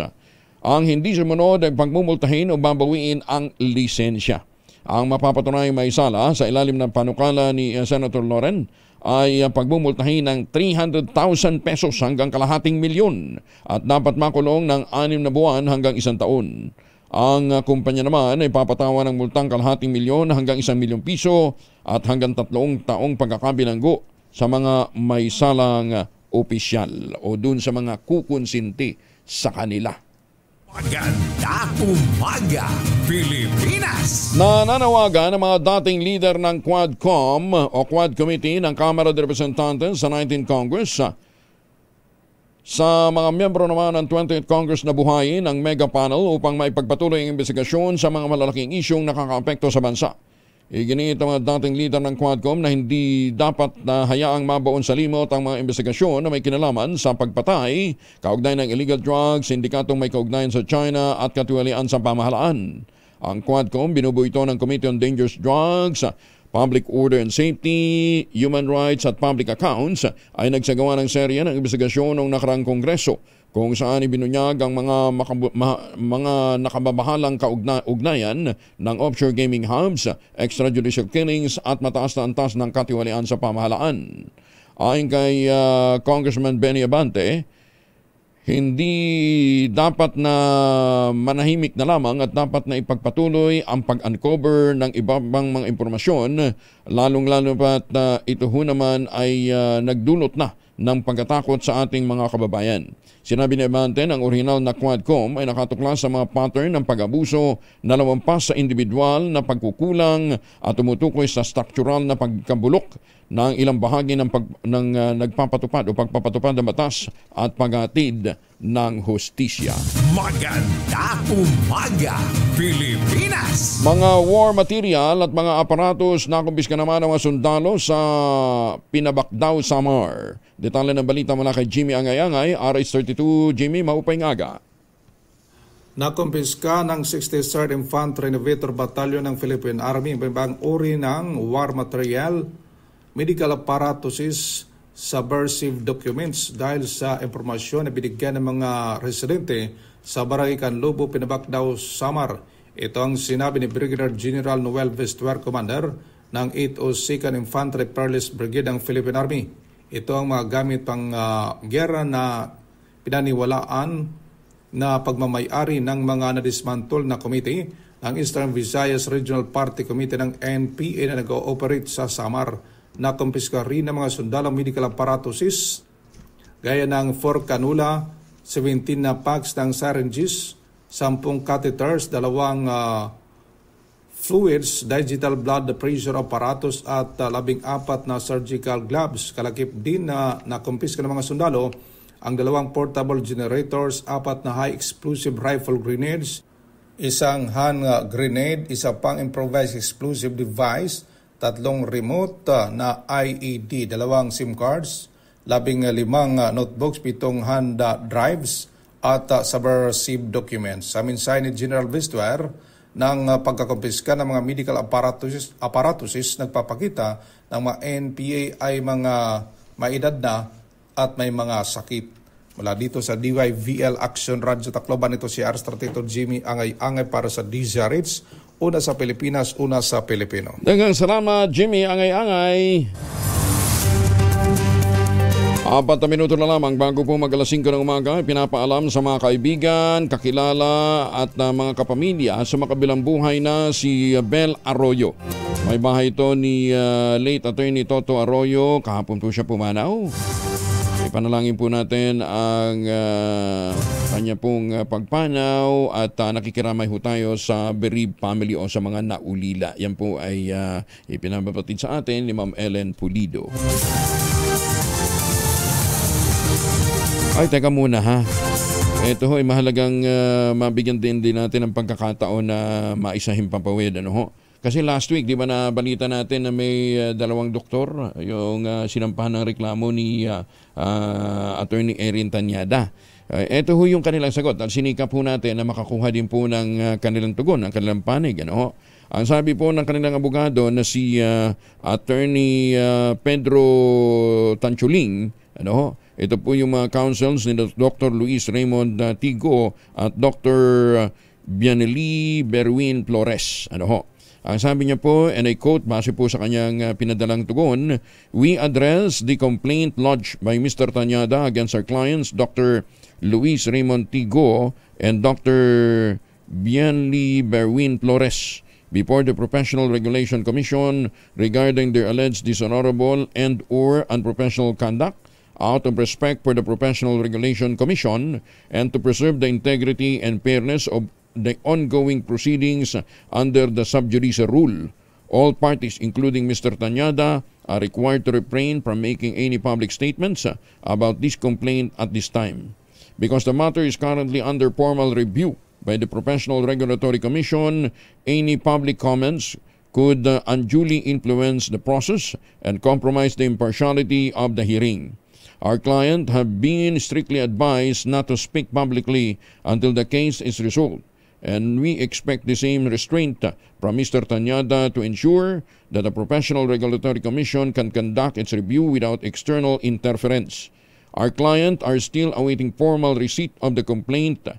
Ang hindi sumunod ay pagmumultahin o babawiin ang lisensya. Ang mapapatunayang may sala sa ilalim ng panukala ni Senator Loren ay pagmumultahin ng 300,000 pesos hanggang kalahating milyon at dapat makulong ng 6 na buwan hanggang 1 taon. Ang kumpanya naman ay papatawa ng multang kalahating milyon hanggang 1 milyong piso at hanggang 3 taong pagkakabilanggo sa mga may salang opisyal o dun sa mga kukonsinti sa kanila. Maganda umaga, Pilipinas! Nananawagan ang mga dating leader ng Quadcom o Quad Committee ng Kamara de Representantes sa 19th Congress sa mga miyembro naman ng 20th Congress na buhayin ang mega panel upang maipagpatuloy ang investigasyon sa mga malalaking isyong nakakaapekto sa bansa. Iginiit ang mga dating leader ng Quadcom na hindi dapat na hayaang mabaon sa limot ang mga investigasyon na may kinalaman sa pagpatay, kaugnay ng illegal drugs, sindikatong may kaugnayan sa China at katiwalian sa pamahalaan. Ang Quadcom binubuo ito ng Committee on Dangerous Drugs, Public Order and Safety, Human Rights at Public Accounts ay nagsagawa ng serye ng investigasyon ng nakarang Kongreso kung saan ibinunyag ang mga nakababahalang kaugnayan ng offshore gaming hubs, extrajudicial killings at mataas na antas ng katiwalian sa pamahalaan. Ayon kay Congressman Benny Abante, hindi dapat na manahimik na lamang at dapat na ipagpatuloy ang pag-uncover ng ibang mga impormasyon, lalong-lalo pat ito ho naman ay nagdulot na ng pagkatakot sa ating mga kababayan. Sinabi ni Abante ang original na Quadcom ay nakatuklas sa mga pattern ng pag-abuso na lumampas sa individual na pagkukulang at tumutukoy sa structural na pagkabulok ng ilang bahagi ng nagpapatupad o pagpapatupad ng batas at paghatid ng hustisya. Maganda umaga, Pilipinas! Mga war material at mga aparatos na kumpiska naman ng mga sundalo sa Pinabakdaw, Samar. Detalye ng balita mula kay Jimmy Angay-Angay, RH32. Jimmy, maupay ngaga. Nakumpiska ng 63rd Infantry Innovator Battalion ng Philippine Army ang ibang uri ng war material, medical apparatuses, subversive documents dahil sa impormasyon na binigyan ng mga residente sa Barangay Canlubo, Pinabakdaw, Samar. Ito ang sinabi ni Brigadier General Noel Vestuer, Commander ng 802nd Infantry Perlis Brigade ng Philippine Army. Ito ang mga gamit pang gera na pinaniwalaan na pagmamayari ng mga nadismantol na committee ng Eastern Visayas Regional Party Committee ng NPA na nag-ooperate sa Samar. Nakumpiska rin ng mga sundalang medical apparatuses gaya ng 4 cannula, 17 na packs ng syringes, 10 catheters, 2 fluids, digital blood pressure apparatus at 14 na surgical gloves. Kalakip din na nakumpiska ng mga sundalo ang 2 portable generators, 4 na high explosive rifle grenades, isang hand grenade, isa pang improvised explosive device, 3 remote na IED, 2 SIM cards, 15 notebooks, 7 hand drives at subversive documents. Sa mensahe ni General Vistuer ng pagkakumpiska ng mga medical apparatuses nagpapakita ng mga NPA ay mga maedad na at may mga sakit. Mula dito sa DYVL Action Radyo Tacloban, ito si Arstratetor Jimmy Angay-Angay para sa DZRH. Una sa Pilipinas, una sa Pilipino. Daghang salamat, Jimmy Angay-Angay. 4 minuto na lamang bago po mag-alas 5 ng umaga, pinapaalam sa mga kaibigan, kakilala at mga kapamilya sa makabilang buhay na si Bel Arroyo. May bahay ito ni late attorney Toto Arroyo, kahapon po siya pumanaw. Ipanalangin po natin ang kanya pong pagpanaw at nakikiramay ho tayo sa bereaved family o sa mga naulila. Yan po ay ipinababatid sa atin ni Ma'am Ellen Pulido. Ay, teka muna ha. Ito ho ay mahalagang mabigyan din natin ng pagkakataon na maisahing pampawid. Ano ho? Kasi last week, di ba nabalita natin na may 2 doktor yung sinampahan ng reklamo ni Attorney Erin Tanyada. Ito ho yung kanilang sagot at sinikap po natin na makakuha din po ng kanilang tugon, ng kanilang panig. Ano ho? Ang sabi po ng kanilang abogado na si Attorney Pedro Tanchuling, ano ho? Ito po yung mga counsels ni Dr. Luis Raymond Tigo at Dr. Bianely Berwin Flores. Ano ho? Ang sabi niya po, and I quote, base po sa kanyang pinadalang tugon, "We address the complaint lodged by Mr. Tanyada against our clients, Dr. Luis Raymond Tigo and Dr. Bianely Berwin Flores, before the Professional Regulation Commission regarding their alleged dishonorable and or unprofessional conduct out of respect for the Professional Regulation Commission and to preserve the integrity and fairness of the ongoing proceedings under the sub judice rule. All parties, including Mr. Tanyada, are required to refrain from making any public statements about this complaint at this time. Because the matter is currently under formal review by the Professional Regulatory Commission, any public comments could unduly influence the process and compromise the impartiality of the hearing. Our client have been strictly advised not to speak publicly until the case is resolved, and we expect the same restraint from Mr. Tanyada to ensure that the Professional Regulatory Commission can conduct its review without external interference. Our client are still awaiting formal receipt of the complaint.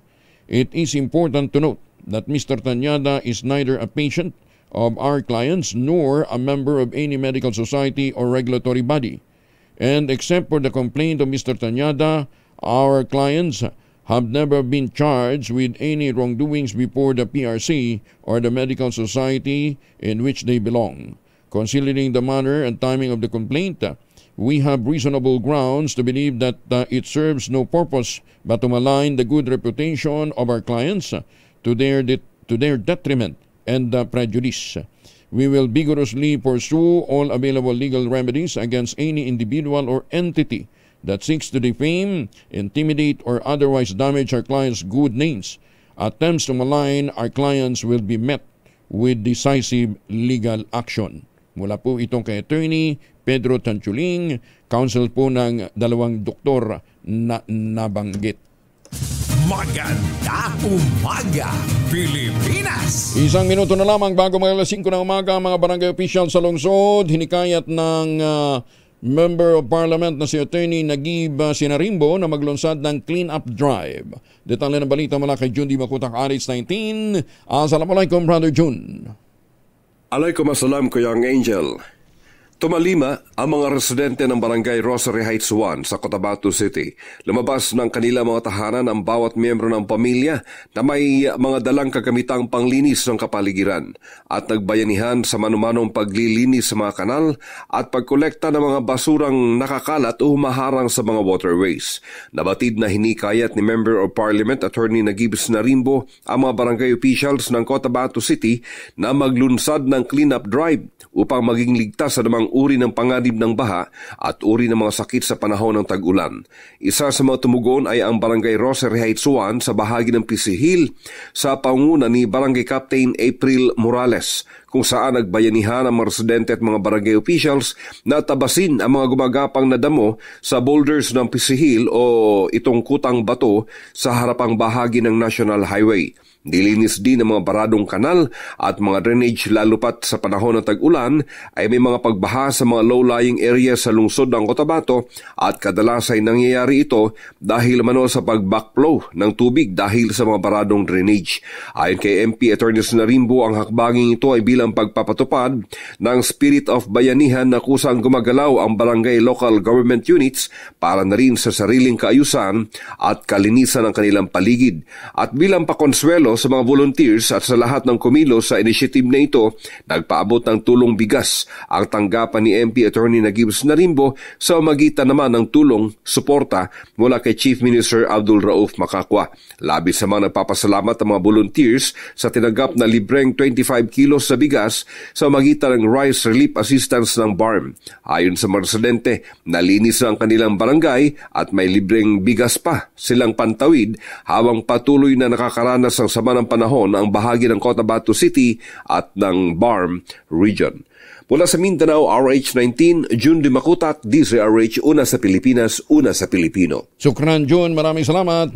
It is important to note that Mr. Tanyada is neither a patient of our clients nor a member of any medical society or regulatory body. And except for the complaint of Mr. Tanyada, our clients have never been charged with any wrongdoings before the PRC or the medical society in which they belong. Considering the manner and timing of the complaint, we have reasonable grounds to believe that it serves no purpose but to malign the good reputation of our clients to their detriment and prejudice. We will vigorously pursue all available legal remedies against any individual or entity that seeks to defame, intimidate, or otherwise damage our clients' good names. Attempts to malign our clients will be met with decisive legal action. Mula po itong kay Attorney Pedro Tanchuling, counsel po ng 2 doktor na nabanggit. Maganda umaga, Pilipinas! 1 minuto na lamang bago mag-alas 5 ng umaga, mga barangay official sa lungsod, hinikayat ng Member of Parliament na si Attorney Nagib Sinarimbo na maglunsad ng clean-up drive. Detalye ng balita mula kay Jun Di Makutak, Aris 19. Assalamualaikum, Brother Jun. Alaikumussalam, Kuyang Angel. Tumalima ang mga residente ng Barangay Rosary Heights 1 sa Cotabato City. Lumabas ng kanila mga tahanan ang bawat miyembro ng pamilya na may mga dalang kagamitang panglinis ng kapaligiran at nagbayanihan sa manumanong paglilinis sa mga kanal at pagkolekta ng mga basurang nakakalat o humaharang sa mga waterways. Nabatid na hinikayat ni Member of Parliament Attorney Nagib Sinarimbo ang mga barangay officials ng Cotabato City na maglunsad ng clean-up drive upang maging ligtas sa namang uri ng panganib ng baha at uri ng mga sakit sa panahon ng tag-ulan. Isa sa mga tumugon ay ang Barangay Rosary Heights 1 sa bahagi ng Pisihil sa pangunguna ni Barangay Captain April Morales, kung saan nagbayanihan ang mga residente at mga barangay officials na tabasin ang mga gumagapang na damo sa boulders ng Pisihil o itong kutang bato sa harapang bahagi ng National Highway. Nilinis din ang mga baradong kanal at mga drainage lalo pat sa panahon ng tag-ulan ay may mga pagbaha sa mga low-lying areas sa lungsod ng Cotabato at kadalas ay nangyayari ito dahil mano sa pag-backflow ng tubig dahil sa mga baradong drainage. Ayon kay MP Attorney Narimbo, ang hakbanging ito ay bilang pagpapatupad ng Spirit of Bayanihan na kusang gumagalaw ang barangay local government units para na rin sa sariling kaayusan at kalinisan ng kanilang paligid. At bilang pakonsuelo sa mga volunteers at sa lahat ng kumilos sa initiative na ito, nagpaabot ng tulong bigas ang tanggapan ni MP Attorney Gibbs Narimbo sa magitan naman ng tulong suporta mula kay Chief Minister Abdul Rauf Makakwa. Labis sa mga nagpapasalamat ang mga volunteers sa tinanggap na libreng 25 kilos sa bigas sa magitan ng Rice Relief Assistance ng BARM. Ayon sa mga residente, nalinis ang kanilang barangay at may libreng bigas pa silang pantawid habang patuloy na nakakaranas ng sama ng panahon ang bahagi ng Cotabato City at ng BARM region. Mula sa Mindanao, RH19, June Dimakutak, DZRH, una sa Pilipinas, una sa Pilipino. Sukran, June. Maraming salamat.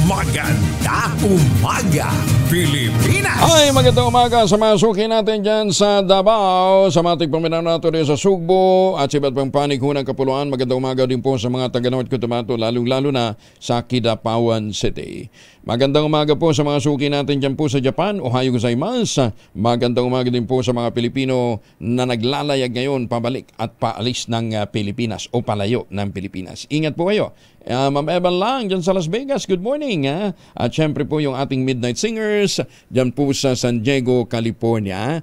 Maganda umaga, Pilipinas! Ay, magandang umaga sa mga suki natin dyan sa Davao, sa mating paminaw natin rin sa Sugbo, at sa iba't pang panig ng Kapuluan. Magandang umaga din po sa mga taga-North Cotabato, lalong-lalo na sa Kidapawan City. Magandang umaga po sa mga suki natin dyan po sa Japan. Ohayo gozaimasu. Magandang umaga din po sa mga Pilipino na naglalayag ngayon pabalik at paalis ng Pilipinas o palayo ng Pilipinas. Ingat po kayo. Ma'am Evan lang dyan sa Las Vegas, good morning. At syempre po yung ating Midnight Singers dyan po sa San Diego, California,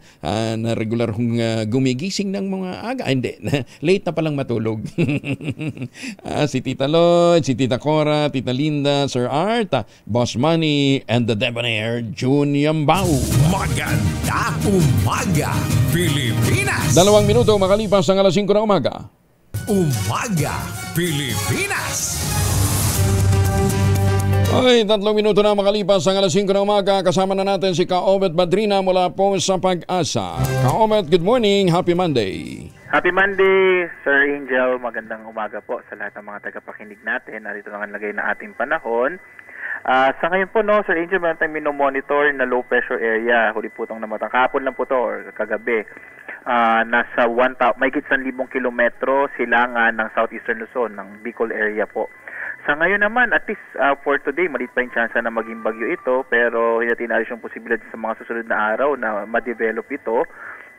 na regular hong gumigising ng mga aga. Hindi, late na palang matulog. Si Tita Lloyd, si Tita Cora, Tita Linda, Sir Art, Boss Manny, and the Debonair, June Yambao. Maganda umaga, Pilipinas! 2 minuto makalipas ang alas 5 ng umaga. Umaga, Pilipinas! Ay, 3 minuto na makalipas ang alas 5 ng umaga. Kasama na natin si Ka-Obet Badrina mula po sa Pag-asa. Ka-Obet, good morning. Happy Monday. Happy Monday, Sir Angel. Magandang umaga po sa lahat ng mga tagapakinig natin. Narito na ang lagay na ating panahon. Sa ngayon po, no, Sir Angel, meron tayong minomonitor na low pressure area. Huli po itong namatang. Kahapon lang po ito, or kagabi. Nasa mahigit 1,000 kilometro silangan ng Southeastern Luzon, ng Bicol area po. Sa ngayon naman, at least for today, maliit pa yung chance na maging bagyo ito, pero hinatinalis yung posibilidad sa mga susunod na araw na ma-develop ito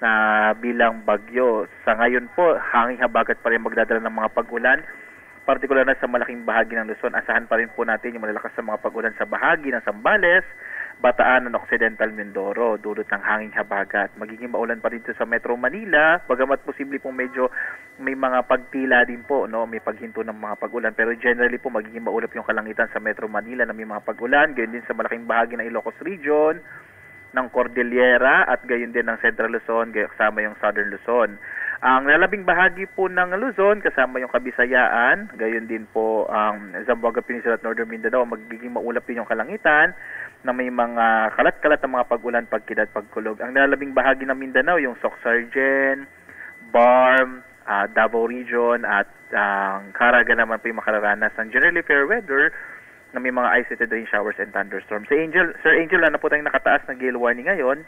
na bilang bagyo. Sa ngayon po, hanging habagat pa rin magdadala ng mga pag-ulan, partikular na sa malaking bahagi ng Luzon. Asahan pa rin po natin yung malalakas na mga pag-ulan sa bahagi ng Zambales, Bataan at Occidental Mindoro, dulot ng hanging habagat. Magiging maulan pa rin dito sa Metro Manila, bagamat posible pong medyo may mga pagtila din po, no, may paghinto ng mga pag-ulan. Pero generally po magiging maulap yung kalangitan sa Metro Manila na may mga pag-ulan, gayon din sa malaking bahagi ng Ilocos Region, ng Cordillera at gayon din ng Central Luzon, kasama yung Southern Luzon. Ang lalabing bahagi po ng Luzon, kasama yung Kabisayaan, gayon din po ang Zamboanga Peninsula at Northern Mindanao, magiging maulap din yung kalangitan na may mga kalat-kalat na mga pag-ulan, pagkidad, pagkulog. Ang lalabing bahagi ng Mindanao, yung Soc-Sargen, BARM, Davao Region at Caraga naman po yung makararanas ng generally fair weather na may mga isolated rain showers and thunderstorms. Sir Angel, na po tayong nakataas na gale warning ngayon.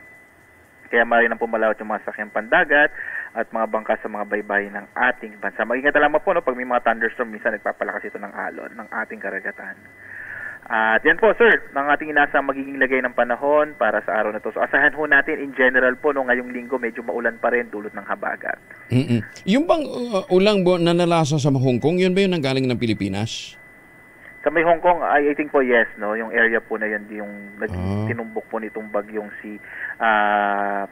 Kaya maaari na pumalawat yung mga sakyang pandagat at mga bangka sa mga baybayin ng ating bansa. Mag-ingat lamang po, no, pag may mga thunderstorm, minsan nagpapalakas ito ng alon ng ating karagatan. At yan po, sir, ang ating inasang magiging lagay ng panahon para sa araw na to. So asahan ho natin in general po, no, ngayong linggo medyo maulan pa rin dulot ng habagat. Yung bang ulang na nalasa sa Hong Kong, yun ba yun ang galing ng Pilipinas? Sa may Hong Kong, I think po yes, no, yung area po na yun, yung tinumbok po nitong bagyong si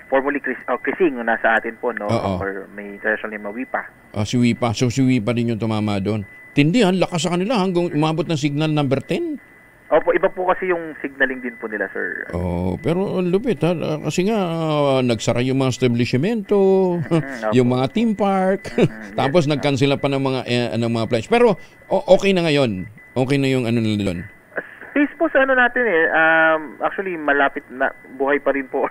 formerly Krising nasa atin po, no, or may traditional name Wipa. Si Wipa, so si Wipa din yung tumama doon. Tindi, lakas sa kanila hanggang umabot ng signal number 10. Opo, iba po kasi yung signaling din po nila, sir. Oh, pero lupit ha. Kasi nga nagsara yung mga establishmento, yung mga theme park. Tapos nagkansela pa ng mga flights. Pero okay na ngayon. Okay na yung ano nila doon. Based po sa ano natin actually malapit na buhay pa rin po.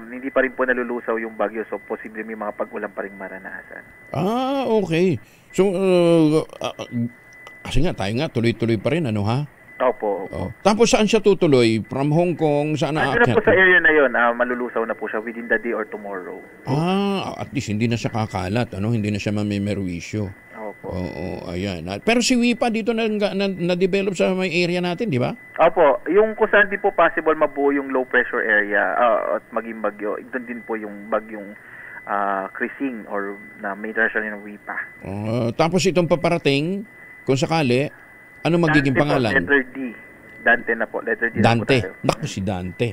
Hindi pa rin po nalulusaw yung bagyo, so posible may mga pag-ulan pa rin maranasan. Okay. So kasi nga tayo nga tuloy-tuloy pa rin, ano ha? Opo. Tapos saan siya tutuloy? From Hong Kong, saan na po sa area na yon, malulusaw na po siya within the day or tomorrow. At least hindi na siya kakalat, hindi na siya mamimerwisyo. Opo. Oo, ayan. Pero si WIPA dito na-develop sa may area natin, di ba? Opo, yung kung saan din po possible mabuo yung low pressure area at maging bagyo, doon din po yung bagyong Krising or na may international ng WIPA. Tapos itong paparating, kung sakali, ano magiging Dante pangalan? Po, letter D. Dante na po. Letter D Dante. na po tayo. Naku, si Dante.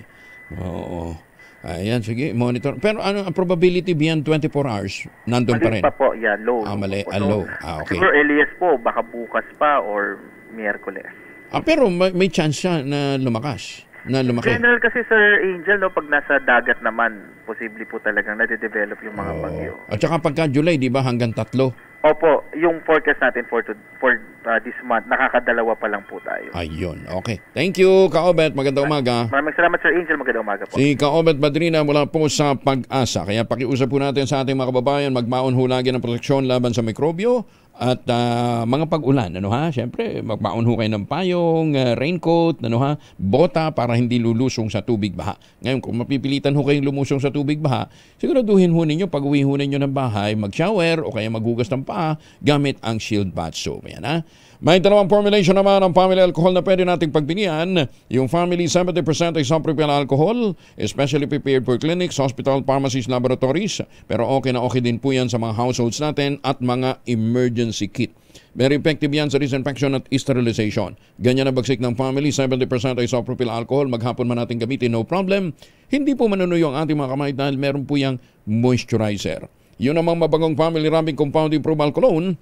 Oo. Ayan, sige, monitor. Pero ano ang probability beyond 24 hours? Nandun pa rin? Mali pa po, low. Mali, low. Okay. Siguro earliest po, baka bukas pa or Miyerkules. Pero may chance siya na lumakas. Na lumaki. General kasi, Sir Angel, pag nasa dagat naman, posible po talagang nade-develop yung mga bagyo. At saka pagka July, di ba, hanggang 3? Opo, yung forecast natin for this month, nakakadalawa pa lang po tayo. Ayun, okay. Thank you, Ka-Obet. Magandang umaga. Maraming salamat, Sir Angel. Magandang umaga po. Si Ka-Obet Badrina mula po sa Pag-asa. Kaya pakiusap po natin sa ating mga kababayan, magmaon ho lagi ng proteksyon laban sa mikrobyo at mga pag-ulan. Siyempre, magmaon ho kayo ng payong, raincoat, bota para hindi lulusong sa tubig baha. Ngayon, kung mapipilitan ho kayong lumusong sa tubig baha, siguraduhin ho ninyo, pag-uwi ho ninyo ng bahay, mag-shower o kaya maghugas ng paa gamit ang Shield Bath Soap. Yan, ha? May dalawang formulation naman ng family alcohol na pwede nating pagpilian. Yung family 70% isopropyl alcohol, especially prepared for clinics, hospital, pharmacies, laboratories. Pero okay na okay din po yan sa mga households natin at mga emergency kit. Very effective yan sa disinfection at sterilization. Ganyan na bagsik ng family, 70% isopropyl alcohol, maghapon man natin gamitin, no problem. Hindi po manunuyo ang ating mga kamay dahil meron po yung moisturizer. Yun namang mabangong family rubbing compound improved cologne.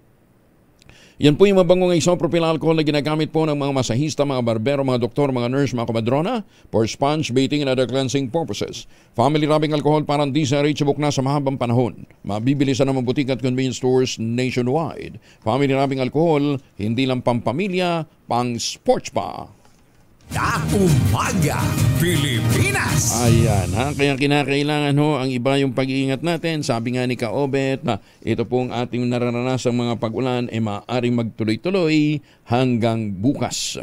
Yan po yung mabangong isopropyl alcohol na ginagamit po ng mga masahista, mga barbero, mga doktor, mga nurse, mga komadrona for sponge, bathing, and other cleansing purposes. Family rubbing alcohol parang di sa reachable na sa mahabang panahon. Mabibili sa naman butik at convenience stores nationwide. Family rubbing alcohol, hindi lang pampamilya, pang sports pa. Umaga, Pilipinas! Ayan, kaya kinakailangan ang iba yung pag-iingat natin. Sabi nga ni Ka-Obet na ito pong ating nararanasang mga pag-ulan ay maaaring magtuloy-tuloy hanggang bukas.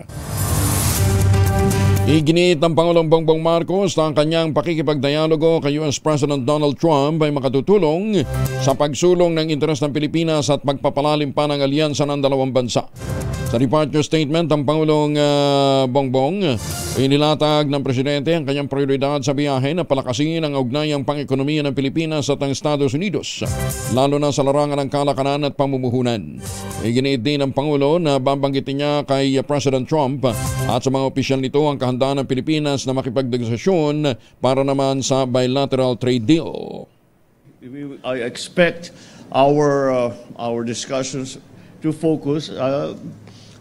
Iginit ng Pangulong Bongbong Marcos na ang kanyang pakikipagdialogo kay US President Donald Trump ay makatutulong sa pagsulong ng interes ng Pilipinas at pagpapalalim pa ng alyansa ng dalawang bansa. Sa departure statement, ang Pangulong Bongbong inilatag ng Presidente ang kanyang prioridad sa biyahe na palakasin ang ugnayang pang-ekonomiya ng Pilipinas at ang Estados Unidos, lalo na sa larangan ng kalakalan at pamumuhunan. Iginiit din ng Pangulo na babanggitin niya kay President Trump at sa mga opisyal nito ang kahandaan ng Pilipinas na makipagnegosyasyon para naman sa bilateral trade deal. I expect our discussions to focus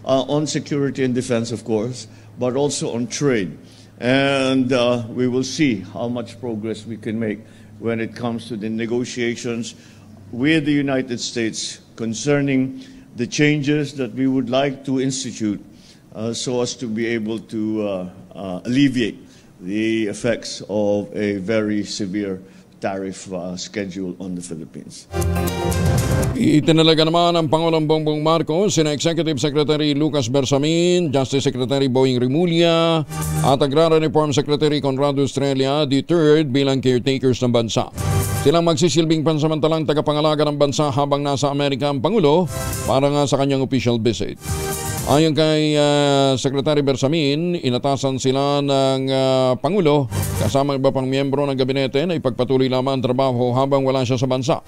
on security and defense, of course, but also on trade. And we will see how much progress we can make when it comes to the negotiations with the United States concerning the changes that we would like to institute so as to be able to alleviate the effects of a very severe tariff schedule on the Philippines. Itinalaga naman ng Pangulong Bongbong Marcos sina Executive Secretary Lucas Bersamin, Justice Secretary Boying Rimulya at Agrarian Reform Secretary Conrado Estrella III bilang caretakers ng bansa. Silang magsisilbing pansamantalang tagapangalaga ng bansa habang nasa Amerika ang Pangulo para nga sa kanyang official visit. Ayon kay Secretary Bersamin, inatasan sila ng Pangulo kasama iba pang miyembro ng gabinete na ipagpatuloy lamang ang trabaho habang wala siya sa bansa.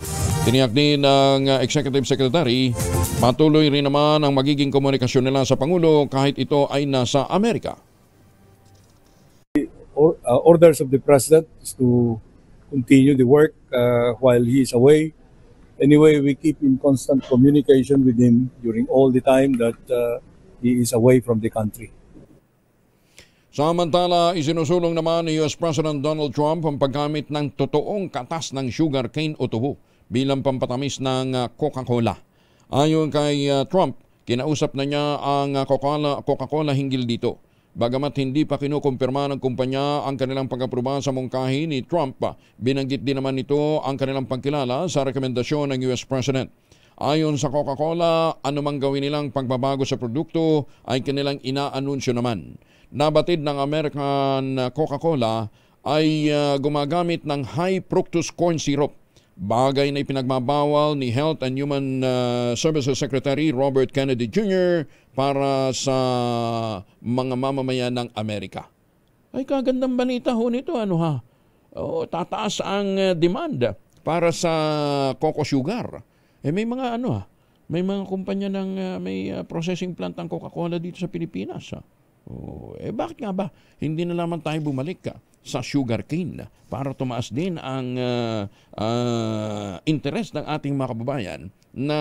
Tiniyak din ng Executive Secretary, patuloy rin naman ang magiging komunikasyon nila sa Pangulo kahit ito ay nasa Amerika. Orders of the President is to continue the work while he is away. Anyway, we keep in constant communication with him during all the time that he is away from the country. Samantala, isinusulong naman ni US President Donald Trump ang paggamit ng totoong katas ng sugarcane o tubo bilang pampatamis ng Coca-Cola. Ayon kay Trump, kinausap na niya ang Coca-Cola hinggil dito. Bagamat hindi pa kinukumpirma ng kumpanya ang kanilang pag-aproba sa mungkahi ni Trump, binanggit din naman nito ang kanilang pagkilala sa rekomendasyon ng US President. Ayon sa Coca-Cola, anumang gawin nilang pagbabago sa produkto ay kanilang inaanunsyo naman. Nabatid ng American Coca-Cola ay gumagamit ng high fructose corn syrup, bagay na ipinagbabawal ni Health and Human Services Secretary Robert Kennedy Jr. para sa mga mamamayan ng Amerika. Ay kagandang balita ho nito, ano ha? Tataas ang demand para sa cocoa sugar. May mga may mga kumpanya ng may processing plant ng Coca-Cola dito sa Pilipinas. Bakit nga ba hindi na naman tayo bumalik sa sugarcane para tumaas din ang interes ng ating mga kababayan na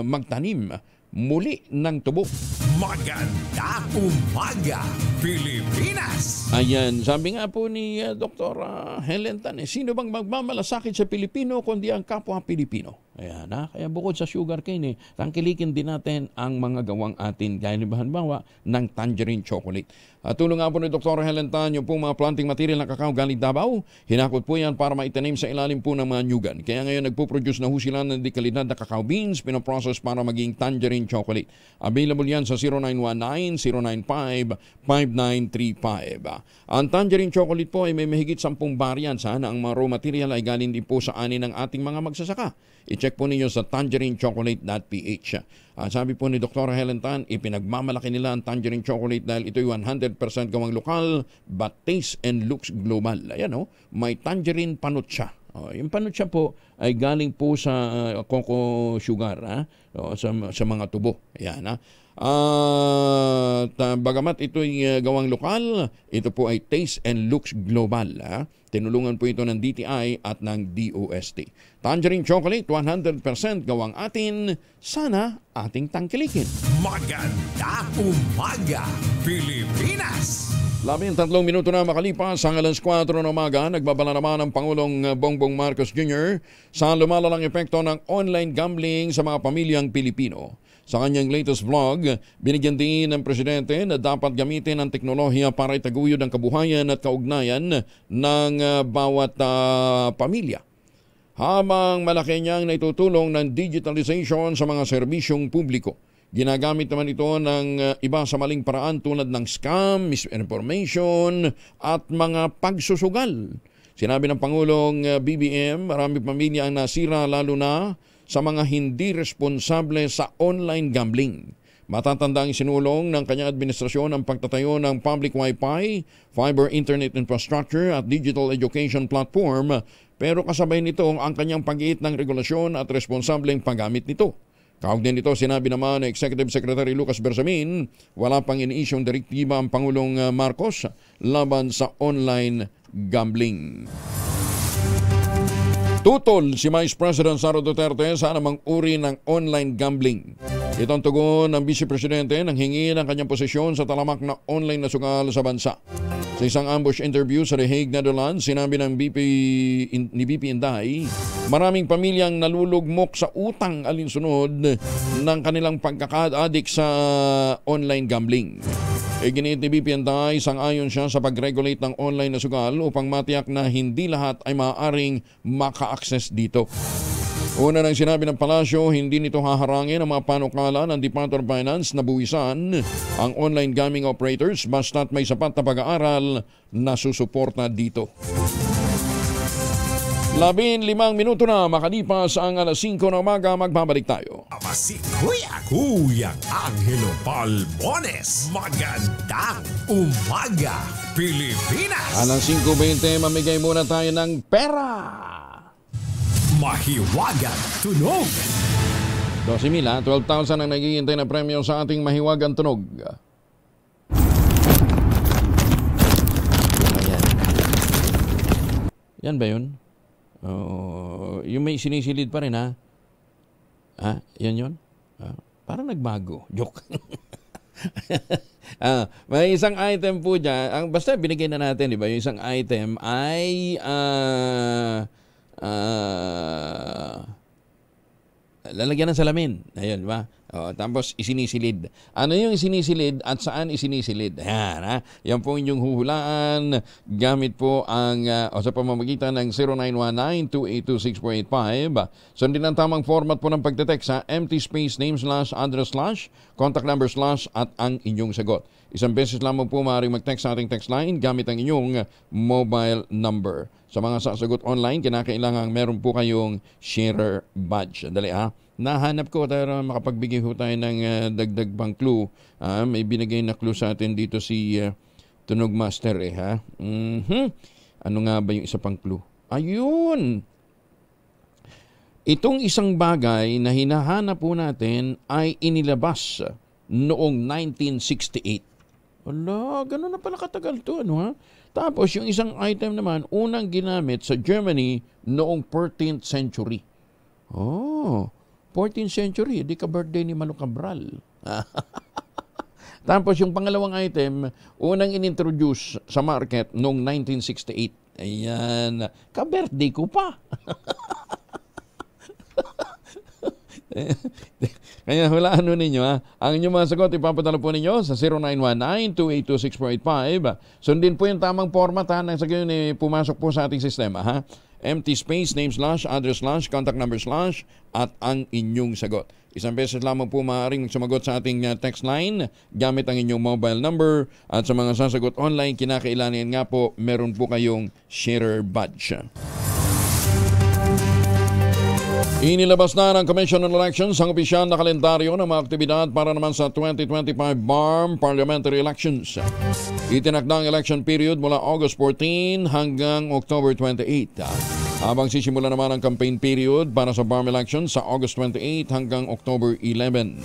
magtanim muli ng tubo. Maganda umaga, Pilipinas! Ayan, sabi nga po ni Dr. Helen Tan, sino bang magmamalasakit sa Pilipino kundi ang kapwa Pilipino? Ayan, kaya bukod sa sugarcane, tangkilikin din natin ang mga gawang atin, gaya ni halimbawa ng tangerine chocolate. Tulong nga po ni Dr. Helen Tan, yung pong mga planting material ng kakao galing Davao, hinakot po yan para maitanim sa ilalim po ng mga nyugan. Kaya ngayon nagpo-produce na ho sila ng dekalidad na kakao beans, pinoprocess para maging tangerine chocolate. Available yan sa 0919-095-5935. Ang tangerine chocolate po ay may mahigit 10 variants. Ang mga raw material ay galing din po sa ani ng ating mga magsasaka. I-check po ninyo sa tangerinechocolate.ph. Sabi po ni Dr. Helen Tan, ipinagmamalaki nila ang tangerine chocolate dahil ito'y 100% gawang lokal but taste and looks global. Ayan may tangerine panot siya. Yung panot siya po ay galing po sa cocoa sugar sa mga tubo. Ayan bagamat ito'y gawang lokal, ito po ay taste and looks global. Tinulungan po ito ng DTI at ng DOST. Tangerine chocolate, 100% gawang atin. Sana ating tangkilikin. Maganda umaga, Pilipinas! 13 minuto na makalipas ang alas 4 ng umaga, nagbabala naman ang Pangulong Bongbong Marcos Jr. sa lumalalang epekto ng online gambling sa mga pamilyang Pilipino. Sa kanyang latest vlog, binigyan din ng Presidente na dapat gamitin ang teknolohiya para itaguyod ang kabuhayan at kaugnayan ng bawat pamilya. Habang malaki niyang naitutulong ng digitalization sa mga serbisyong publiko. Ginagamit naman ito ng iba sa maling paraan tulad ng scam, misinformation at mga pagsusugal. Sinabi ng Pangulong BBM, marami pamilya ang nasira lalo na sa mga hindi responsable sa online gambling. Matatandang sinulong ng kanyang administrasyon ang pagtatayo ng public Wi-Fi, fiber internet infrastructure at digital education platform, pero kasabay nito ang kanyang pag-iit ng regulasyon at responsableng paggamit nito. Kaugnay nito, sinabi naman ni Executive Secretary Lucas Bersamin, wala pang iniisyong direktiba ang Pangulong Marcos laban sa online gambling. Tutol si Vice President Sara Duterte sa anumang uri ng online gambling. Ito ang tugon ng Vice Presidente nang hingi ng kanyang posisyon sa talamak na online na sugal sa bansa. Sa isang ambush interview sa The Hague, Netherlands, sinabi ng VP Inday, maraming pamilyang nalulugmok sa utang alinsunod ng kanilang pagkaka-addict sa online gambling. Giniit ni VP Inday, sang-ayon siya sa pag-regulate ng online na sugal upang matiyak na hindi lahat ay maaaring maka-access dito. Una nang sinabi ng palasyo, hindi nito haharangin ang mga panukala ng Department of Finance na buwisan ang online gaming operators basta't may sapat na pag-aaral na susuporta dito. 15 minuto na makalipas ang alas 5 ng umaga, magbabalik tayo. Si Kuya Angelo Palmones. Magandang umaga, Pilipinas! Alas 5:20, mamigay muna tayo ng pera. Mahiwagang tunog. 12,000, 12,000 ang naghihintay na premyo sa ating mahiwagang tunog. Yan ba yun? Yung may sinisilid pa rin, ha? Yan yun? Parang nagbago. Joke. May isang item po dyan. Basta binigay na natin, di ba? Yung isang item ay lalagyan ng salamin. Ayun, di ba? Tapos isinisilid. Ano yung isinisilid at saan isinisilid? Ayan, yan po inyong huhulaan gamit po ang sa pamamagitan ng 0919-282-6485. Sundin ang tamang format po ng pagtetext sa empty space name / address / contact number / at ang inyong sagot. Isang beses lamang po maaaring mag-text sa ating text line gamit ang inyong mobile number. Sa mga sasagot online, kinakailangan meron po kayong sharer badge. Dali nahanap ko tayo makapagbigay ho tayo ng dagdag pang clue. May binigay na clue sa atin dito si Tunog Master Ano nga ba yung isa pang clue? Ayun! Itong isang bagay na hinahanap po natin ay inilabas noong 1968. Wala, ganun na pala katagal to, Tapos yung isang item naman, unang ginamit sa Germany noong 14th century. 14th century, di ka birthday ni Manu Cabral. Tapos yung pangalawang item, unang inintroduce sa market noong 1968. Ayan, ka-birthday ko pa. Kaya hulaan ninyo ang inyong mga sagot ipapadala po ninyo sa 0919-282-6485. Sundin po yung tamang format nang sa gayon pumasok po sa ating sistema empty space name / address / contact number / at ang inyong sagot. Isang beses lamang po maaaring sumagot sa ating text line gamit ang inyong mobile number at sa mga sasagot online kinakailangan nga po meron po kayong sharer badge. Inilabas na ng Commission on Elections ang opisyal na kalendaryo ng mga aktibidad para naman sa 2025 BARM Parliamentary Elections. Itinakda ang election period mula August 14 hanggang October 28. Habang sisimula naman ang campaign period para sa BARM elections sa August 28 hanggang October 11.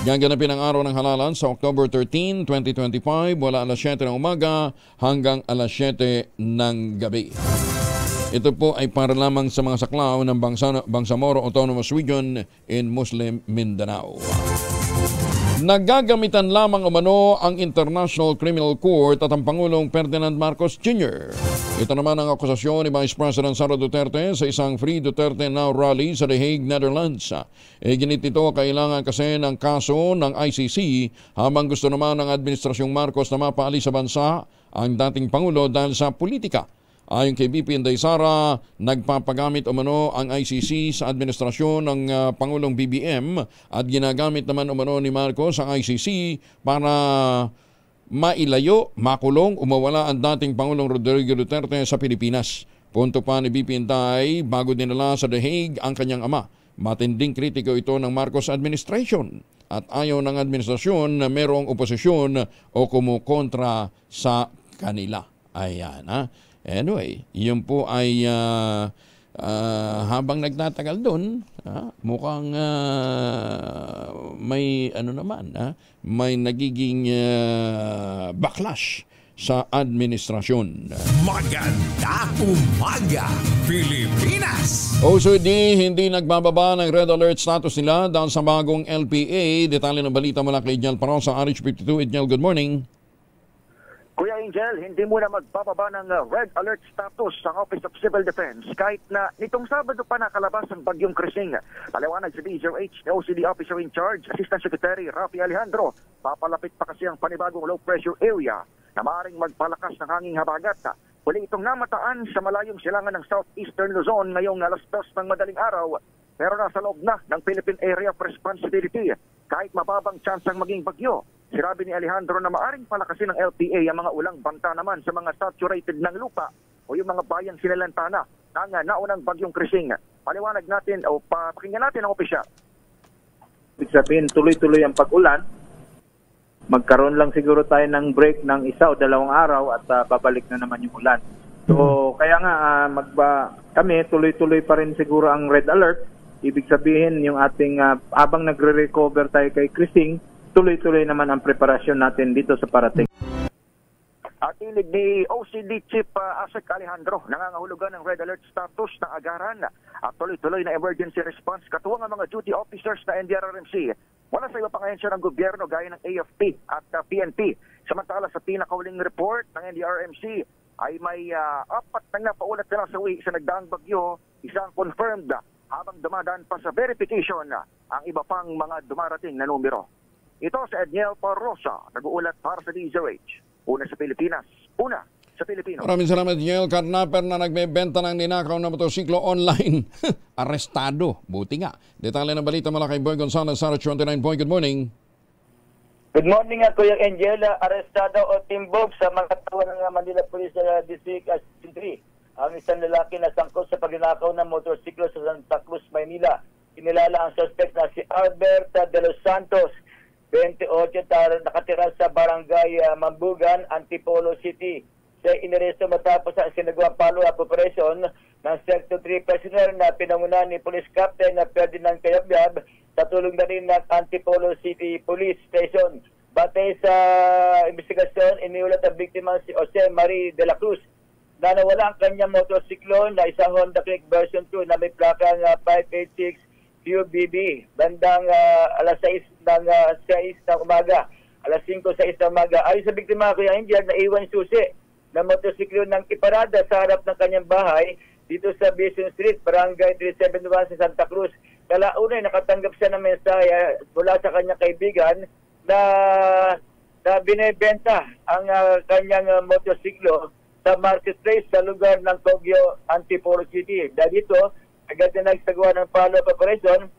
Gaganapin ang araw ng halalan sa October 13, 2025 mula alas 7 ng umaga hanggang alas 7 ng gabi. Ito po ay para lamang sa mga saklaw ng Bangsamoro Autonomous Region in Muslim Mindanao. Nagagamitan lamang umano ang International Criminal Court at ang Pangulong Ferdinand Marcos Jr. Ito naman ang akusasyon ni Vice President Sara Duterte sa isang Free Duterte Now rally sa The Hague, Netherlands. Ginit ito kailangan kasi ng kaso ng ICC habang gusto naman ng Administrasyong Marcos na mapaalis sa bansa ang dating Pangulo dahil sa politika. Ayon kay VP Inday Sara, nagpapagamit umano ang ICC sa administrasyon ng Pangulong BBM at ginagamit naman umano ni Marcos ang ICC para mailayo, makulong, umawala ang dating Pangulong Rodrigo Duterte sa Pilipinas. Punto pa ni VP Inday, bago dinala sa The Hague ang kanyang ama. Matinding kritiko ito ng Marcos administration at ayaw ng administrasyon na merong oposisyon o kumukontra sa kanila. Ayan Anyway, yun po ay habang nagtatagal doon, mukhang may may nagiging backlash sa administrasyon. Magandang umaga, Pilipinas! OCD hindi nagbababa ng red alert status nila dahil sa bagong LPA. Detalye ng balita mula kay Idniel Parao sa RH52. Idniel, good morning. Kuya Angel, hindi muna magbababa ng red alert status sa Office of Civil Defense kahit na nitong Sabado pa nakalabas ang bagyong Krising. Paliwanag sa DZRH, OCD Officer in Charge, Assistant Secretary Rafi Alejandro, papalapit pa kasi ang panibagong low pressure area na maaaring magpalakas ng hanging habagat. Huli itong namataan sa malayong silangan ng Southeastern Luzon ngayong alas 2 ng madaling araw, pero nasa loob na ng Philippine Area of Responsibility kahit mababang tsansang maging bagyo. Sinabi ni Alejandro na maaring palakasin ng LPA ang mga ulang banta naman sa mga saturated ng lupa o yung mga bayang sinalantana ng naunang bagyong Krising. Paliwanag natin o pakinggan natin ang opisyal. Ibig sabihin, tuloy-tuloy ang pag-ulan. Magkaroon lang siguro tayo ng break ng 1 o 2 araw at babalik na naman yung ulan. So, kaya nga, kami tuloy-tuloy pa rin siguro ang red alert. Ibig sabihin, yung ating, habang nagre-recover tayo kay Krising, tuloy-tuloy naman ang preparasyon natin dito sa parating. At ilig ni OCD Chief Asek Alejandro, nangangahulugan ng red alert status ng agaran at tuloy-tuloy na emergency response katuwang ang mga duty officers na NDRRMC Wala sa iba pang ahensya ng gobyerno gaya ng AFP at PNP. Samantala sa pinakahuling report ng NDRMC ay may 4 na napaulat na sa uwi sa nagdaang bagyo, isang confirmed habang dumadaan pa sa verification ang iba pang mga dumarating na numero. Ito sa Edniel Parrosa, nag-uulat para sa DZRH. Una sa Pilipinas, una sa Pilipino. Maraming salamat, Yel. Karnaper na nagbebenta ng ninakaw na motorsiklo online. Arestado. Buti nga. Detalye ng balita mula kay Boy Gonzales, Sarah 29 Boy. Good morning. Good morning, Kuya Angela. Arestado o timbog sa mga tawa ng Manila Police District 3 ang isang lalaki na sangkot sa pagnanakaw ng motorsiklo sa Santa Cruz, Maynila. Kinilala ang suspect na si Albert de los Santos, 28, nakatira sa barangay Mambugan, Antipolo City. Siya iniresto matapos ang sinagawang follow-up operation ng Sector 3 personnel na pinangunahan ni Police Captain Ferdinand Cayabyab sa tulong na rin ng Antipolo City Police Station. Batay sa investigasyon, iniulat ang biktima si Jose Marie de la Cruz na nawala ang kanyang motorsiklo na isang Honda Click version 2 na may plakang 586 QBB. Bandang alas 6 ng umaga, alas 5:06 ng umaga. Ayon sa biktima, Kuya Angel, na iwan susi na motorsiklo ng iparada sa harap ng kanyang bahay dito sa Bison Street, Barangay 371 sa Santa Cruz. Kalaunay nakatanggap siya ng mensahe mula sa kanyang kaibigan na binebenta ang kanyang motorsiklo sa marketplace sa lugar ng Tokyo, Antipolo City. Dahil dito, agad na nagsagawa ng follow-up operation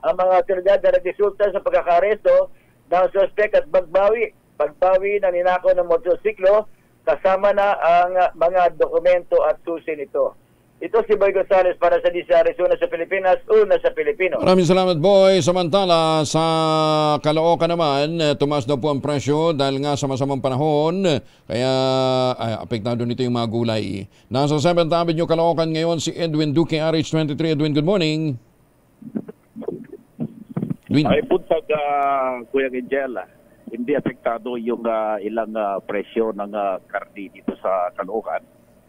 ang mga otoridad na nagresulta sa pagkakaresto ng suspect at pagbawi na ninakaw ng motorsiklo kasama na ang mga dokumento at susi nito. Ito si Boy Gonzales para sa DZRH, una sa Pilipinas, una sa Pilipino. Maraming salamat, Boy. Samantala, sa Caloocan naman, tumaas daw po ang presyo dahil nga sa masamang panahon. Kaya apektado nito yung mga gulay. Nasa 7th Avenue, Caloocan ngayon si Edwin Duque, RH23. Edwin, good morning. Edwin. Ay, buntag, Kuya Angela, hindi apektado yung ilang presyo ng karni dito sa Caloocan.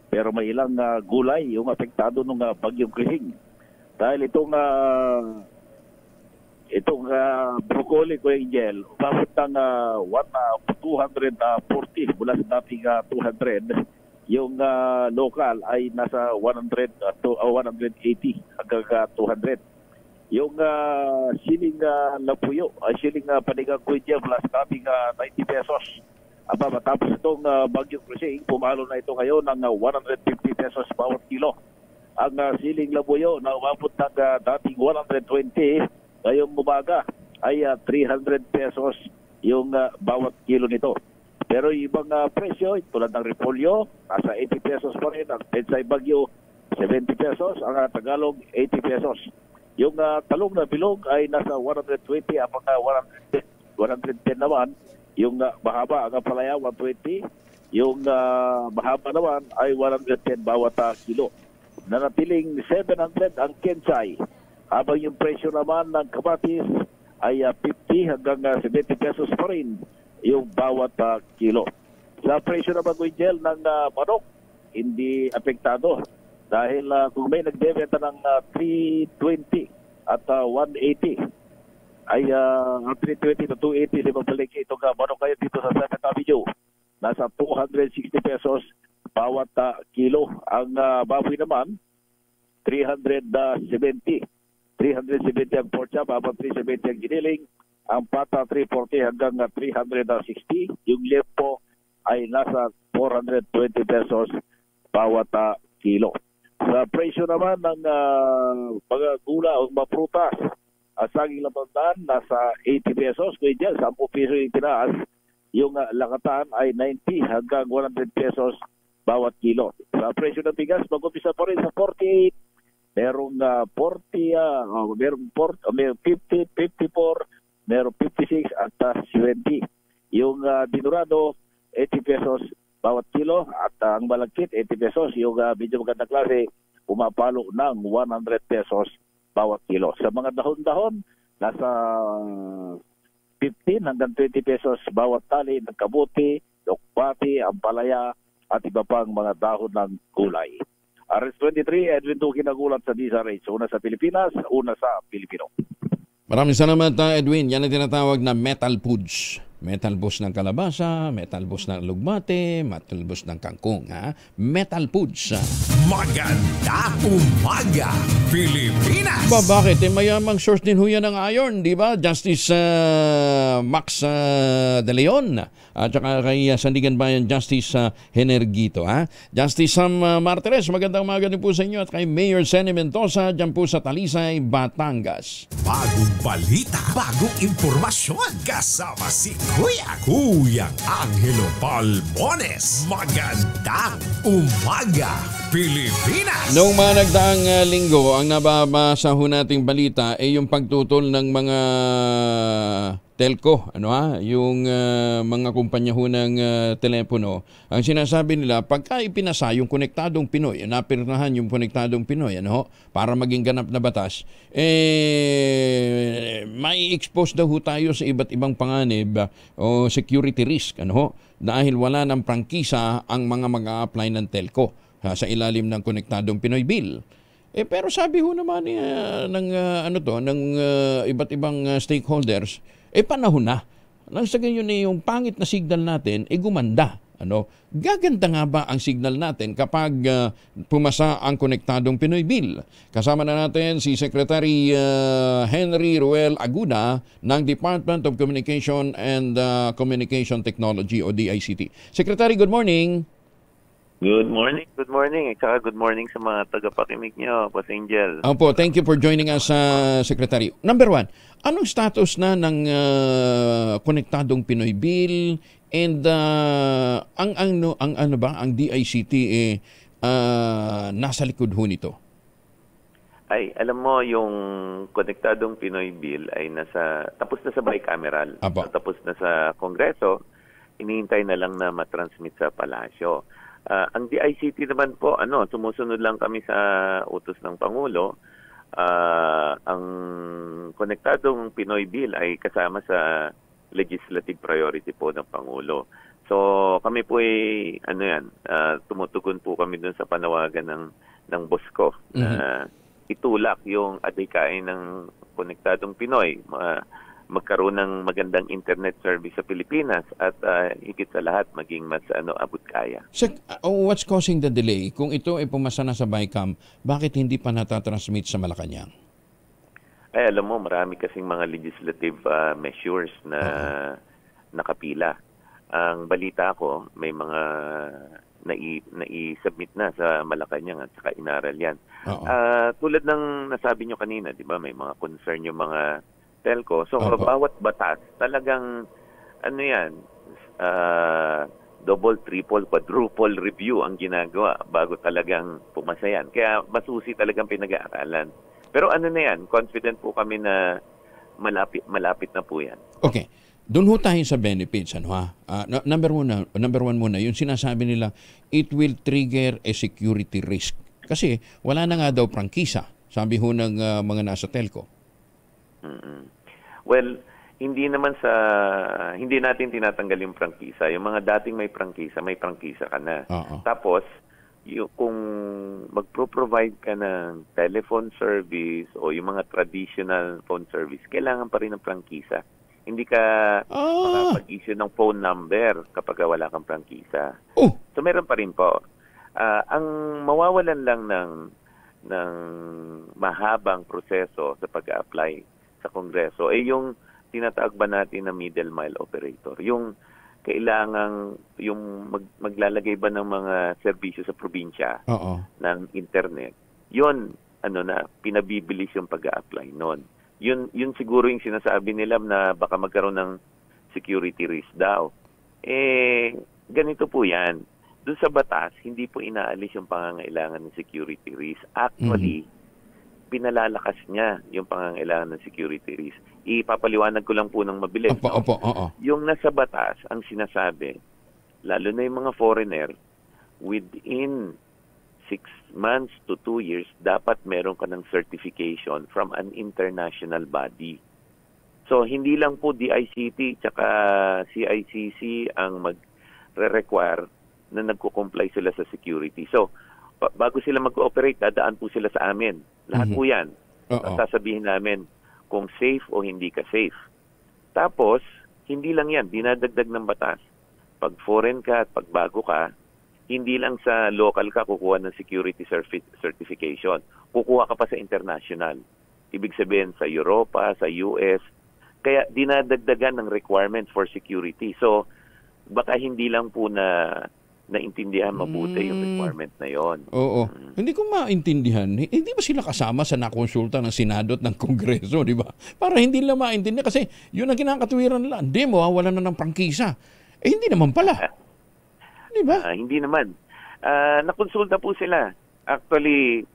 Pero may ilang gulay yung apektado ng bagyong Krising. Dahil itong broccoli, Kuya Angel, umabot ng 240 mula sa dating 200. Yung local ay nasa 180 hanggang 200. Yung siling lapuyo, siling panigang Kuya Angel, mula sa dating 90 pesos. Aba, matapos itong bagyong Krising, pumalo na ito ngayon ng 150 pesos bawat kilo. Ang siling labuyo na umabot ng dating 120, ngayong umaga ay 300 pesos yung bawat kilo nito. Pero yung ibang presyo, tulad ng repolyo, nasa 80 pesos pa rin. Ang Petsay Bagyo, 70 pesos. Ang Tagalog, 80 pesos. Yung talong na bilog ay nasa 120, ang mga 110 naman. Yung mahaba, ang palaya, 120. Yung mahaba naman ay 110 bawat kilo. Nanatiling 700 ang Kensay. Habang yung presyo naman ng kamatis ay 50 hanggang 70 pesos pa rin yung bawat kilo. Sa presyo naman, Gugel, ng manok, hindi apektado. Dahil kung may nagbebenta ng 320 at 180, ay 320 to 280 sa pabalik itong manok kayo dito sa 7th Avenue. Nasa 260 pesos bawat kilo. Ang baboy naman, 370. 370 ang pork chop, habang 370 ang giniling. Ang pata, 340 hanggang 360. Yung lempo ay nasa 420 pesos bawat kilo. Sa presyo naman ng mga gula o mga prutas, saging labandan, nasa 80 pesos. Kaya dyan, 10 peso yung tinaas. Yung lakatan ay 90 hanggang 100 pesos bawat kilo. Sa presyo ng bigas, mag-umpisa pa rin sa 48. Merong 40, merong 50, 54, merong 56 at 70. Yung dinurado, 80 pesos bawat kilo. At ang malagkit, 80 pesos. Yung medyo magandang klase, pumapalo ng 100 pesos bawat kilo. Sa mga dahon-dahon, nasa 15 hanggang 20 pesos bawat tali ng kabuti, lokpati, ampalaya, at iba pang mga dahon ng gulay. RS23, Edwin Duque nagulat sa DZRH. Una sa Pilipinas, una sa Pilipino. Maraming salamat, Edwin. Yan ang tinatawag na metal foods. Metal bus ng kalabasa, metal bus ng lugbate, metal bus ng kangkong. Ha? Metal foods. Maganda umaga, Pilipinas! Bakit? Mayamang source din ho yan ng iron, di ba? Justice Max De Leon at saka kay Sandigan Bayan Justice Henergito. Ha? Justice Sam Martires, magandang umaga din po sa inyo at kay Mayor Senny Mendoza dyan po sa Talisay, Batangas. Bagong balita, bagong impormasyon, kasama si Kuyang Angelo Palmones. Magandang umaga, Pilipinas! Noong mga nagdaang linggo, ang nababasa ho nating balita ay yung pagtutol ng mga telco, yung mga kumpanya ho ng telepono. Ang sinasabi nila, pagka ipinasa yung konektadong Pinoy, napirnahan yung konektadong Pinoy, para maging ganap na batas, may expose daw ho tayo sa iba't ibang panganib o security risk, dahil wala ng prangkisa ang mga mag-a-apply ng telco sa ilalim ng konektadong Pinoy Bill. Pero sabi ho naman ng iba't ibang stakeholders, panahon na. Nang sa ganyan yung pangit na signal natin, gumanda. Gaganda nga ba ang signal natin kapag pumasa ang konektadong Pinoy Bill? Kasama na natin si Secretary Henry Ruel Aguda ng Department of Communication and Communication Technology o DICT. Secretary, good morning. Good morning. Good morning. At saka good morning sa mga tagapakinig niyo, Boss Angel. Opo, thank you for joining us, Secretary. Number one, anong status na ng konektadong Pinoy Bill and ang DICT nasa likod ho nito? Ay, alam mo, yung konektadong Pinoy Bill ay tapos na sa bicameral. Tapos na sa Kongreso, iniintay na lang na matransmit sa Palasyo. Ang DICT naman po, sumusunod lang kami sa utos ng Pangulo. Ang konektadong Pinoy Bill ay kasama sa legislative priority po ng Pangulo. So kami po ay tumutugon po kami dun sa panawagan ng boss ko na itulak yung adhikain ng konektadong Pinoy. Magkaroon ng magandang internet service sa Pilipinas at higit sa lahat maging mas abot kaya. What's causing the delay? Kung ito ay pumasa na sa BICAM, bakit hindi pa natatransmit sa Malacanang? Ay, alam mo, marami kasing mga legislative measures na nakapila. Ang balita ko, may mga nai-submit na sa Malacanang at saka inaral yan. Tulad ng nasabi nyo kanina, di ba, may mga concern yung mga telco. So, bawat batas, talagang, double, triple, quadruple review ang ginagawa bago talagang pumasa yan. Kaya masusi talagang pinag-aaralan. Pero confident po kami na malapit na po yan. Okay. Doon ho tayo sa benefits. Number one muna, yung sinasabi nila, it will trigger a security risk. Kasi wala na nga daw prangkisa, sabi ho ng mga nasa telco. Well, hindi natin tinatanggal yung prangkisa. Yung mga dating may prangkisa ka na. Tapos, kung magpro-provide ka ng telephone service o yung mga traditional phone service, kailangan pa rin ng prangkisa. Hindi ka makapag-issue ng phone number kapag wala kang prangkisa. So, meron pa rin po. Ang mawawalan lang ng mahabang proseso sa pag-apply sa Kongreso ay yung tinatawag ba natin na middle mile operator. Yung kailangang maglalagay ba ng mga serbisyo sa probinsya ng internet. Yun pinabibilis yung pag-a-apply noon. Yun siguro yung sinasabi nila na baka magkaroon ng security risk daw. Ganito po yan. Doon sa batas, hindi po inaalis yung pangangailangan ng security risk. Actually, pinalalakas niya yung pangangailangan ng security risk. Ipapaliwanag ko lang po ng mabilis. Yung nasa batas, ang sinasabi, lalo na yung mga foreigner, within 6 months to 2 years, dapat meron ka ng certification from an international body. So, hindi lang po DICT tsaka CICC ang magre-require na nagko-comply sila sa security. So, bago sila mag-ooperate, dadaan po sila sa amin. Lahat po yan. Sasabihin namin kung safe o hindi ka safe. Tapos, hindi lang yan, dinadagdag ng batas. Pag foreign ka at pag bago ka, hindi lang sa local ka kukuha ng security certification. Kukuha ka pa sa international. Ibig sabihin sa Europa, sa US. Kaya dinadagdagan ng requirement for security. So, baka hindi lang po naintindihan mabuti yung requirement na yon. Oo. Hindi ko maintindihan. Hindi ba sila kasama sa nakonsulta ng Senado at ng Kongreso, di ba? Para hindi nila maintindihan. Kasi yun ang kinakatwiran nila. Hindi, mawawalan na ng prangkisa. Hindi naman pala. Di ba? Hindi naman. Nakonsulta po sila. Actually,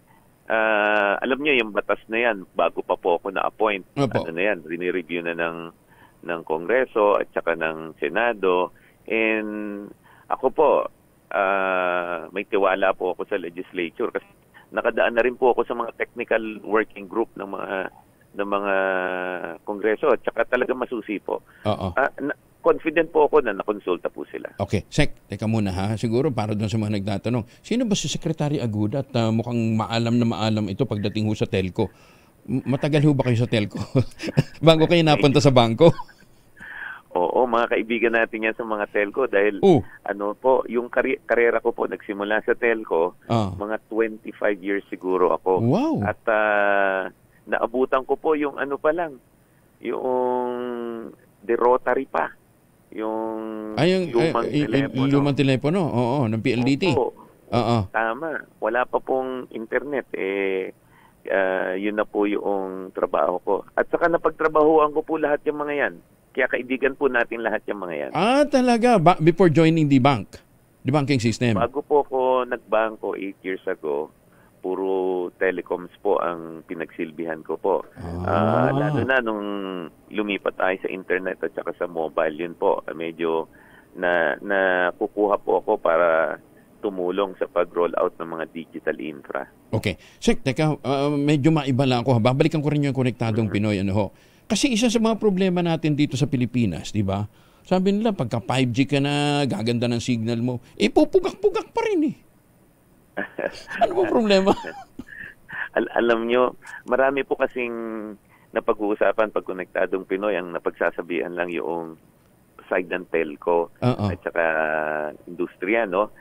alam niyo yung batas na yan, bago pa po ako na-appoint. Ano na yan, rinireview na ng Kongreso at saka ng Senado. And ako po, may tiwala po ako sa legislature kasi nakadaan na rin po ako sa mga technical working group ng mga Kongreso at saka talaga masusi po. Confident po ako na nakonsulta po sila. Okay. Sek, teka muna ha. Siguro para doon sa mga nagtatanong, sino ba si Secretary Aguda at mukhang maalam ito pagdating ho sa telco? Matagal ho ba kayo sa telco? Bago kayo napunta sa bangko? Oo, mga kaibigan natin yan sa mga telco dahil yung karera ko po nagsimula sa telco, mga 25 years siguro ako. Wow. At naabutan ko po yung yung the rotary pa. Yung lumang telepono. Oo, ng PLDT. Oo. Tama. Wala pa pong internet. Yun na po yung trabaho ko. At saka napagtrabahuan ko po lahat yung mga yan. Kaya kaibigan po natin lahat yung mga yan. Talaga? Before joining the banking system? Bago po ako nagbangko 8 years ago, puro telecoms po ang pinagsilbihan ko po. Lalo na nung lumipat tayo sa internet at saka sa mobile, yun po. Medyo na kukuha po ako para tumulong sa pag-roll out ng mga digital infra. Okay. Sek, teka, medyo maiba lang ako. Babalikan ko rin yung Konektadong Pinoy. Kasi isa sa mga problema natin dito sa Pilipinas, di ba? Sabi nila, pagka 5G ka na, gaganda ng signal mo, pupugak-pugak pa rin eh. Ano ba problema? Alam nyo, marami po kasing napag-uusapan pag Konektadong Pinoy, ang napagsasabihan lang yung side ng telco at saka industriya, no?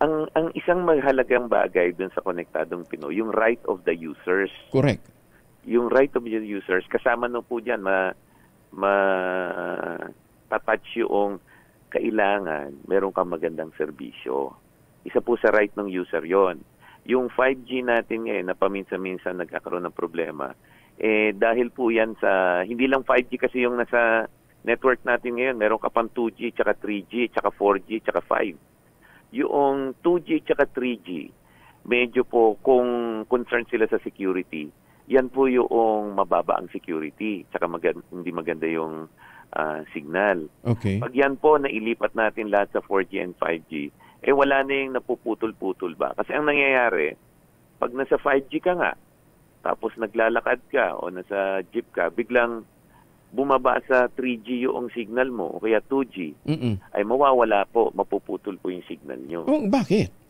Ang isang mahalagang bagay dun sa Konektadong Pinoy, yung right of the users. Correct. Yung right of the users, kasama no po dyan, tatouch yung kailangan, meron kang magandang serbisyo. Isa po sa right ng user yon. Yung 5G natin ngayon, na paminsan-minsan nagkakaroon ng problema, dahil po yan sa, hindi lang 5G kasi yung nasa network natin ngayon, meron ka pang 2G, tsaka 3G, tsaka 4G, tsaka 5. Yung 2G, tsaka 3G, medyo po kung concerned sila sa security, yan po yung mababa ang security, tsaka hindi maganda yung signal. Okay. Pag yan po nailipat natin lahat sa 4G and 5G, wala na yung napuputol-putol ba? Kasi ang nangyayari, pag nasa 5G ka nga, tapos naglalakad ka o nasa jeep ka, biglang bumaba sa 3G yung signal mo o kaya 2G, ay mawawala po, mapuputol po yung signal nyo. Bakit?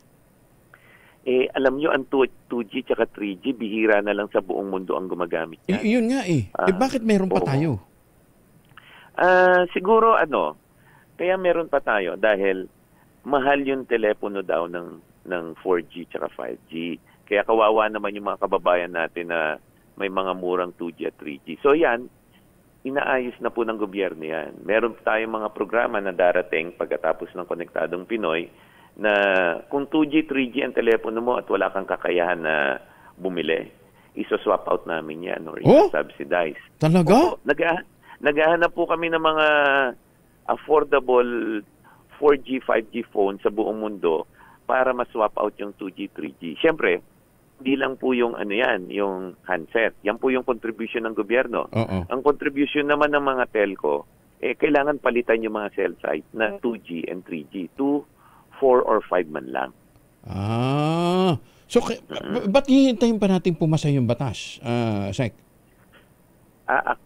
Alam nyo, ang 2G tsaka 3G, bihira na lang sa buong mundo ang gumagamit yan. Yun nga bakit meron pa tayo? Siguro kaya meron pa tayo dahil mahal yung telepono daw ng 4G tsaka 5G. Kaya kawawa naman yung mga kababayan natin na may mga murang 2G at 3G. So yan, inaayos na po ng gobyerno yan. Meron tayong mga programa na darating pagkatapos ng Konektadong Pinoy na kung 2G, 3G ang telepono mo at wala kang kakayahan na bumili, iso-swap out namin yan or i-subsidize. Talaga? Naghahanap po kami ng mga affordable 4G, 5G phone sa buong mundo para ma-swap out yung 2G, 3G. Siyempre, hindi lang po yung yung handset. Yan po yung contribution ng gobyerno. Ang contribution naman ng mga telco, kailangan palitan yung mga cell site na 2G and 3G. 2, 4 or 5 man lang. So, ba't hihintayin pa natin pumasa yung batas, Sek?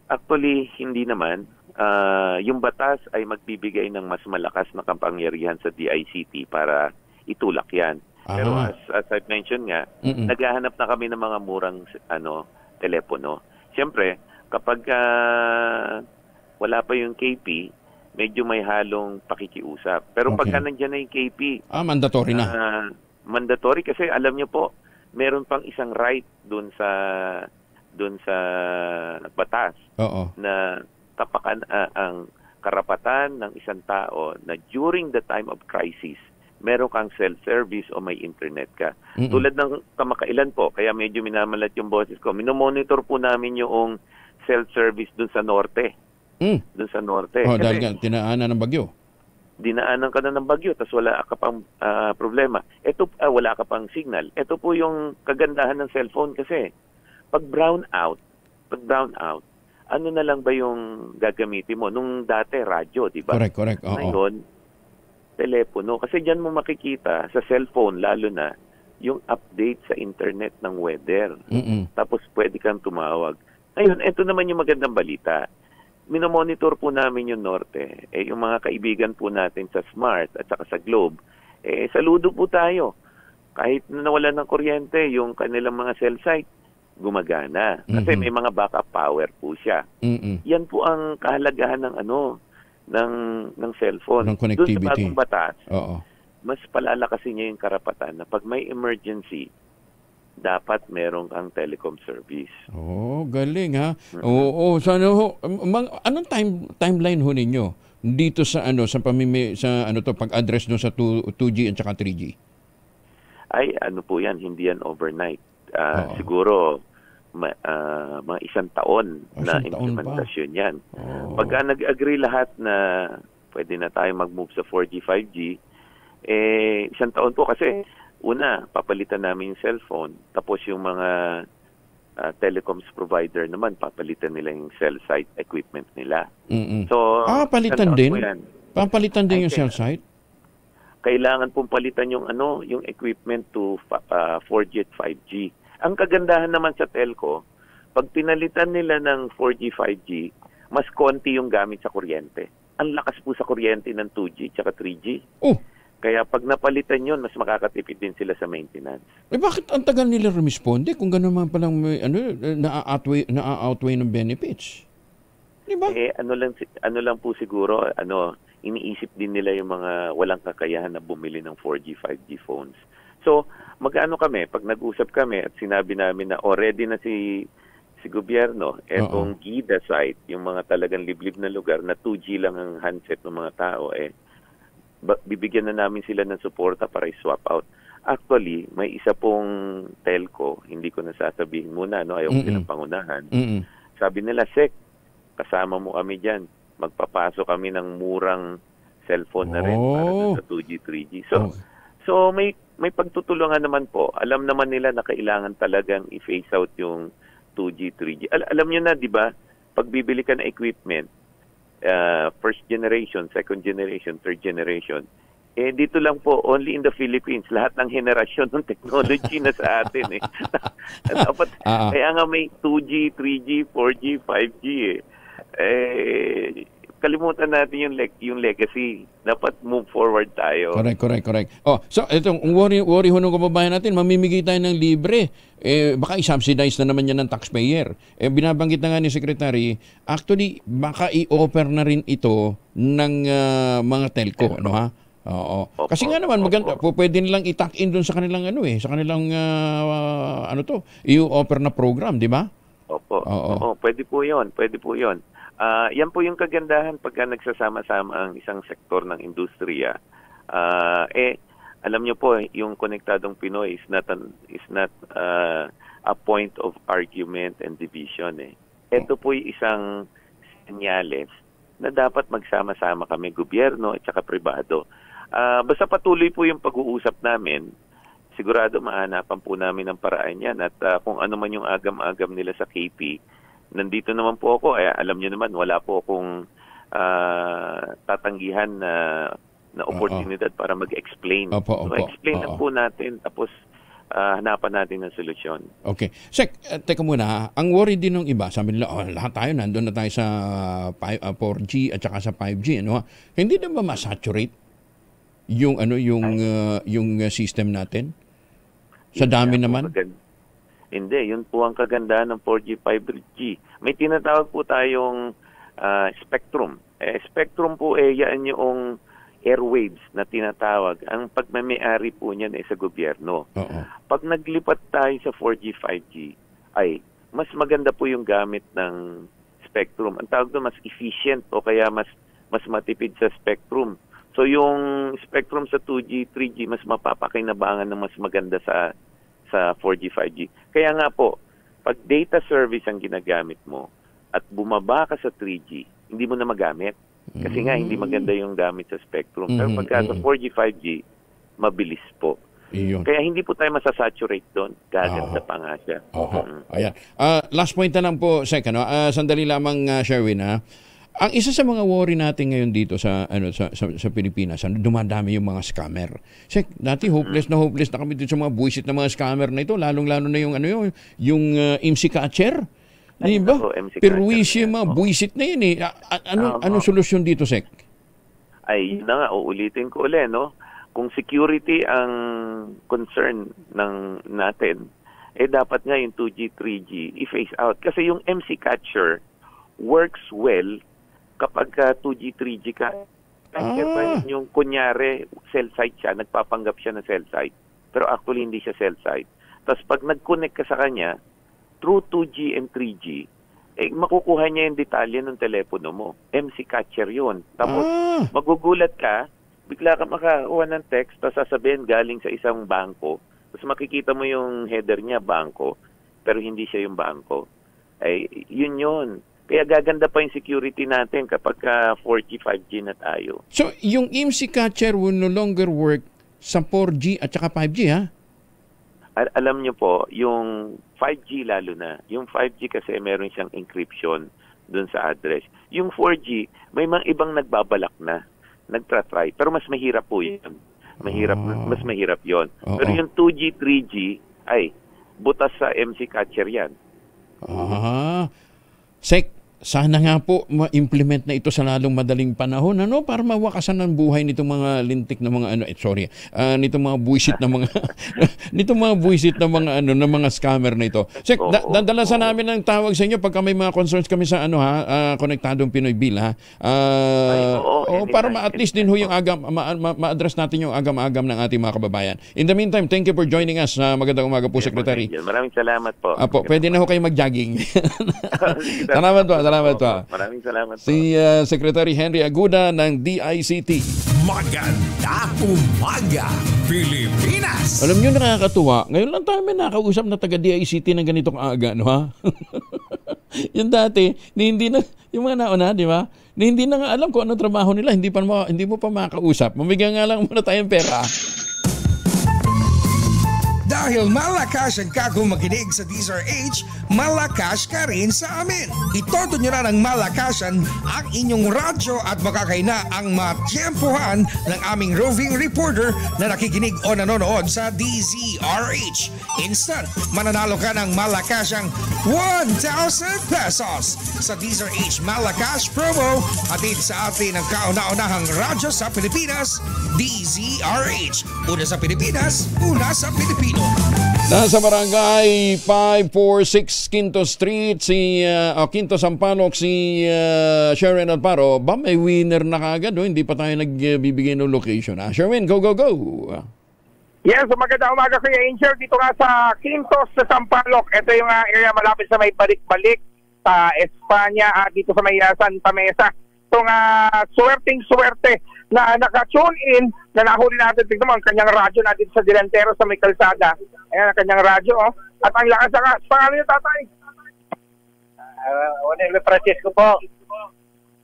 Actually, hindi naman. Yung batas ay magbibigay ng mas malakas na kapangyarihan sa DICT para itulak yan. Pero as I've mentioned nga, naghahanap na kami ng mga murang telepono. Siyempre, Kapag wala pa yung KP, medyo may halong pakikiusap. Pero pagka nandiyan na yung KP, mandatory na. Mandatory kasi alam niyo po, meron pang isang right doon sa batas na tapakan ang karapatan ng isang tao na during the time of crisis, meron kang self-service o may internet ka. Tulad ng kamakailan po, kaya medyo minamalat yung boses ko, minomonitor po namin yung self-service dun sa norte. Dun sa norte. Dahil dinaanan ng bagyo. Dinaanan ka na ng bagyo, tapos wala ka pang problema. Wala ka pang signal. Ito po yung kagandahan ng cellphone kasi pag brown out, ano na lang ba yung gagamitin mo? Nung dati, radyo, di ba? Correct. Ngayon, telepono. Kasi dyan mo makikita sa cellphone, lalo na, yung update sa internet ng weather. Tapos pwede kang tumawag. Ngayon, ito naman yung magandang balita. Minomonitor po namin yung norte. Yung mga kaibigan po natin sa Smart at saka sa Globe, saludo po tayo. Kahit na nawalan ng kuryente, yung kanilang mga cell site, gumagana. Kasi may mga backup power po siya. Yan po ang kahalagahan ng ng cellphone. Ng connectivity. Doon sa bagong batas, mas palalakasin niya yung karapatan na pag may emergency, dapat meron kang telecom service. Galing ha. Sana anong timeline ho ninyo dito sa pag-address do sa 2G at saka 3G? Ay po yan, hindi yan overnight. Siguro mga isang taon na implementasyon yan. Pagka nag-agree lahat na pwede na tayo mag-move sa 4G, 5G, isang taon po kasi una, papalitan namin yung cellphone, tapos yung mga telecoms provider naman, papalitan nila yung cell site equipment nila. So, palitan din? Papalitan din yung cell site? Kailangan pong palitan yung equipment to 4G at 5G. Ang kagandahan naman sa telco, pag pinalitan nila ng 4G, 5G, mas konti yung gamit sa kuryente. Ang lakas po sa kuryente ng 2G at 3G. Kaya pag napalitan yun, mas makakatipid din sila sa maintenance. Bakit ang tagal nila rumisponde kung gano'n man palang na-outweigh ng benefits? Diba? Ano lang po siguro, iniisip din nila yung mga walang kakayahan na bumili ng 4G, 5G phones. So, magkano kami? Pag nag-usap kami at sinabi namin na ready na si gobyerno, etong GIDA site, yung mga talagang liblib na lugar na 2G lang ang handset ng mga tao, bibigyan na namin sila ng suporta para i-swap out. Actually, may isa pong telco, hindi ko nasasabihin muna, ayaw ko silang pangunahan. Sabi nila, Sek, kasama mo kami dyan. Magpapasok kami ng murang cellphone na rin para sa 2G, 3G. So may pagtutulungan naman po. Alam naman nila na kailangan talagang i-phase out yung 2G, 3G. Alam nyo na, di ba, pag bibili ka ng equipment, first generation, second generation, third generation, dito lang po, only in the Philippines, lahat ng henerasyon ng technology na sa atin. Dapat, kaya nga may 2G, 3G, 4G, 5G kalimutan natin yung legacy. Dapat move forward tayo. Correct. So itong worry ho ng kababayan natin, mamimigay tayo ng libre. Baka i-subsidize na naman yan ng taxpayer. Binabanggit na nga ni Secretary, actually, baka i-offer na rin ito ng mga telco, no ha? Kasi nga naman maganda, pwede nilang i-tuck in doon sa kanilang sa kanilang i-offer na program, di ba? Pwede po 'yon. Yan po yung kagandahan pagka nagsasama-sama ang isang sektor ng industriya. Alam niyo po, yung Konektadong Pinoy is not a point of argument and division. Ito po yung isang senyales na dapat magsama-sama kami, gobyerno at saka pribado. Basta patuloy po yung pag-uusap namin, sigurado mahanapan po namin ang paraan yan. At kung ano man yung agam-agam nila sa KP, nandito naman po ako. Alam niyo naman, wala po akong tatanggihan na oportunidad para mag-explain. Explain lang po natin, tapos hanapan natin ng solusyon. Okay. Sek, teka muna. Ang worry din ng iba, sabi nila, lahat tayo, nandun na tayo sa 4G at saka sa 5G. Hindi na ba masaturate yung system natin? Sa dami naman? Hindi, yun po ang kagandahan ng 4G, 5G. May tinatawag po tayong spectrum. Spectrum po yan yung airwaves na tinatawag. Ang pagmamayari po niyan sa gobyerno. Pag naglipat tayo sa 4G, 5G, ay mas maganda po yung gamit ng spectrum. Ang tawag doon, mas efficient o kaya mas matipid sa spectrum. So yung spectrum sa 2G, 3G, mas mapapakinabangan ng mas maganda sa 4G, 5G. Kaya nga po, pag data service ang ginagamit mo at bumaba ka sa 3G, hindi mo na magamit. Kasi nga, hindi maganda yung gamit sa spectrum. Pero pagka sa 4G, 5G, mabilis po. Iyon. Kaya hindi po tayo masasaturate doon. Gaganda pa nga siya. Ayan. Last point na lang po, Sek. Sandali lamang, Sherwin. Ang isa sa mga worry natin ngayon dito sa Pilipinas, dumadami yung mga scammer. Sek, dati hopeless na kami dito sa mga buwisit na mga scammer na ito, lalong-lalo na yung MC Catcher. Di ba? Perwisyo, mga buwisit na yun eh. Anong solusyon dito, Sek? Ay, yun na nga, uulitin ko ulit, no? Kung security ang concern natin, dapat nga yung 2G, 3G i-phase out. Kasi yung MC Catcher works well kapag 2G, 3G ka. Yung kunyari, cell site siya, nagpapanggap siya na cell site. Pero actually, hindi siya cell site. Tapos pag nag-connect ka sa kanya, through 2G and 3G, makukuha niya yung detalye ng telepono mo. MC Catcher yun. Tapos, magugulat ka, bigla ka makakuha ng text, tapos sasabihin galing sa isang bangko. Tapos makikita mo yung header niya, bangko, pero hindi siya yung bangko. Yun. Kaya gaganda pa yung security natin kapag 4G, 5G na tayo. So, yung MC Catcher will no longer work sa 4G at saka 5G, ha? Alam nyo po, yung 5G lalo na, yung 5G kasi meron siyang encryption dun sa address. Yung 4G, may mga ibang nagbabalak na, nagtra-try, pero mas mahirap po yun. Mas mahirap yun. Pero yung 2G, 3G, ay, butas sa MC Catcher yan. Sek, sana nga po ma-implement na ito sa lalong madaling panahon para mawakasan ng buhay nitong mga lintik na mga nitong mga buwisit na mga nitong mga buwisit na mga na mga scammer na ito. Sek, dadalasan namin ng tawag sa inyo pagka may mga concerns kami sa Konektadong Pinoy Bill para at least din ho yung ma-address natin yung agam-agam ng ating mga kababayan. In the meantime, thank you for joining us. Magandang umaga po, Secretary. Maraming salamat po. Pwede na ho kayo mag-jogging. Salamat po. Maraming salamat po. Si Secretary Henry Aguda ng DICT. Magandang umaga, Pilipinas! Alam nyo, nakakatuwa. Ngayon lang tayo may nakausap na taga-DICT ng ganitong aga, ha? Yung dati, hindi na, yung mga nauna, di ba? Hindi na nga alam kung anong trabaho nila, hindi mo pa makausap. Mamigyan nga lang muna tayong pera. Dahil malakas ang kako makinig sa DZRH, malakas ka rin sa amin. Itoto nyo na ng malakasan ang inyong radyo at makakaina ang matiyempohan ng aming roving reporter na nakikinig o nanonood sa DZRH. Instant, mananalo ka ng malakasang 1,000 pesos sa DZRH Malakas Promo atid sa atin ng kauna-unahang radyo sa Pilipinas, DZRH. Una sa Pilipinas, una sa Pilipino. Nasa barangay 546 Quinto Street, Quinto Sampaloc, si Sherwin Alparo. Ba, may winner na kagad, hindi pa tayo nagbibigay ng location. Sherwin, go! Yes, magandang umaga Kuya Angel. Dito nga sa Quinto sa Sampaloc. Ito yung area malapit sa may balik-balik sa Espanya at dito sa may Santa Mesa. Itong swerteng-swerte na naka-tune in na nahuli natin. Tignan mo ang kanyang radyo natin sa Delantero sa may kalsada. Ayan ang kanyang radyo. At ang lakas sa pangalan niyo, tatay? Juanelio Francisco po.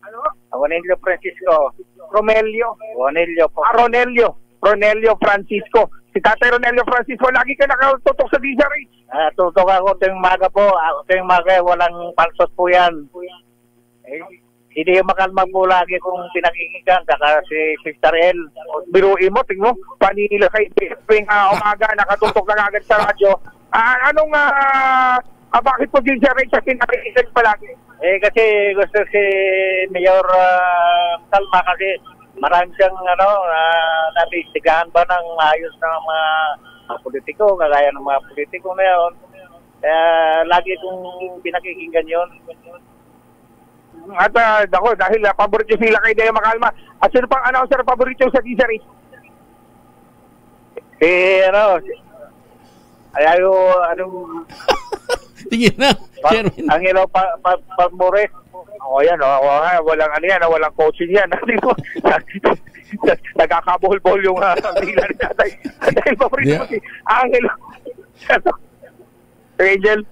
Ano? Juanelio Francisco. Romelio. Juanelio po. Ronelio Francisco. Si Tatay Ronelio Francisco, lagi ka nakatutok sa DZRH. Tutok ako tuwing maga po. Tuwing maga, walang palsos po yan. Hindi yung makalmang po lagi kung pinakikinggan. Saka si Sister L. Biruin mo, tingno. Panila kay tuwing umaga, nakatutok na agad sa radyo. Bakit po DZRH sa pinakikinggan palagi? Kasi gusto si Mayor Salma kasi marami siyang nabisigahan ba ng ayos ng mga politiko, kagaya ng mga politiko na yun. Lagi kong pinakikinggan yun. At ako, dahil paborito sila kay Dea Makalma. At sino pang announcer paborito sa Disney? Tingin na. Angelo Palmores. Yan, walang walang coaching yan. Nagkakabuhol-buhol yung nila rin natin. Dahil paborito mo si Angelo. Angel.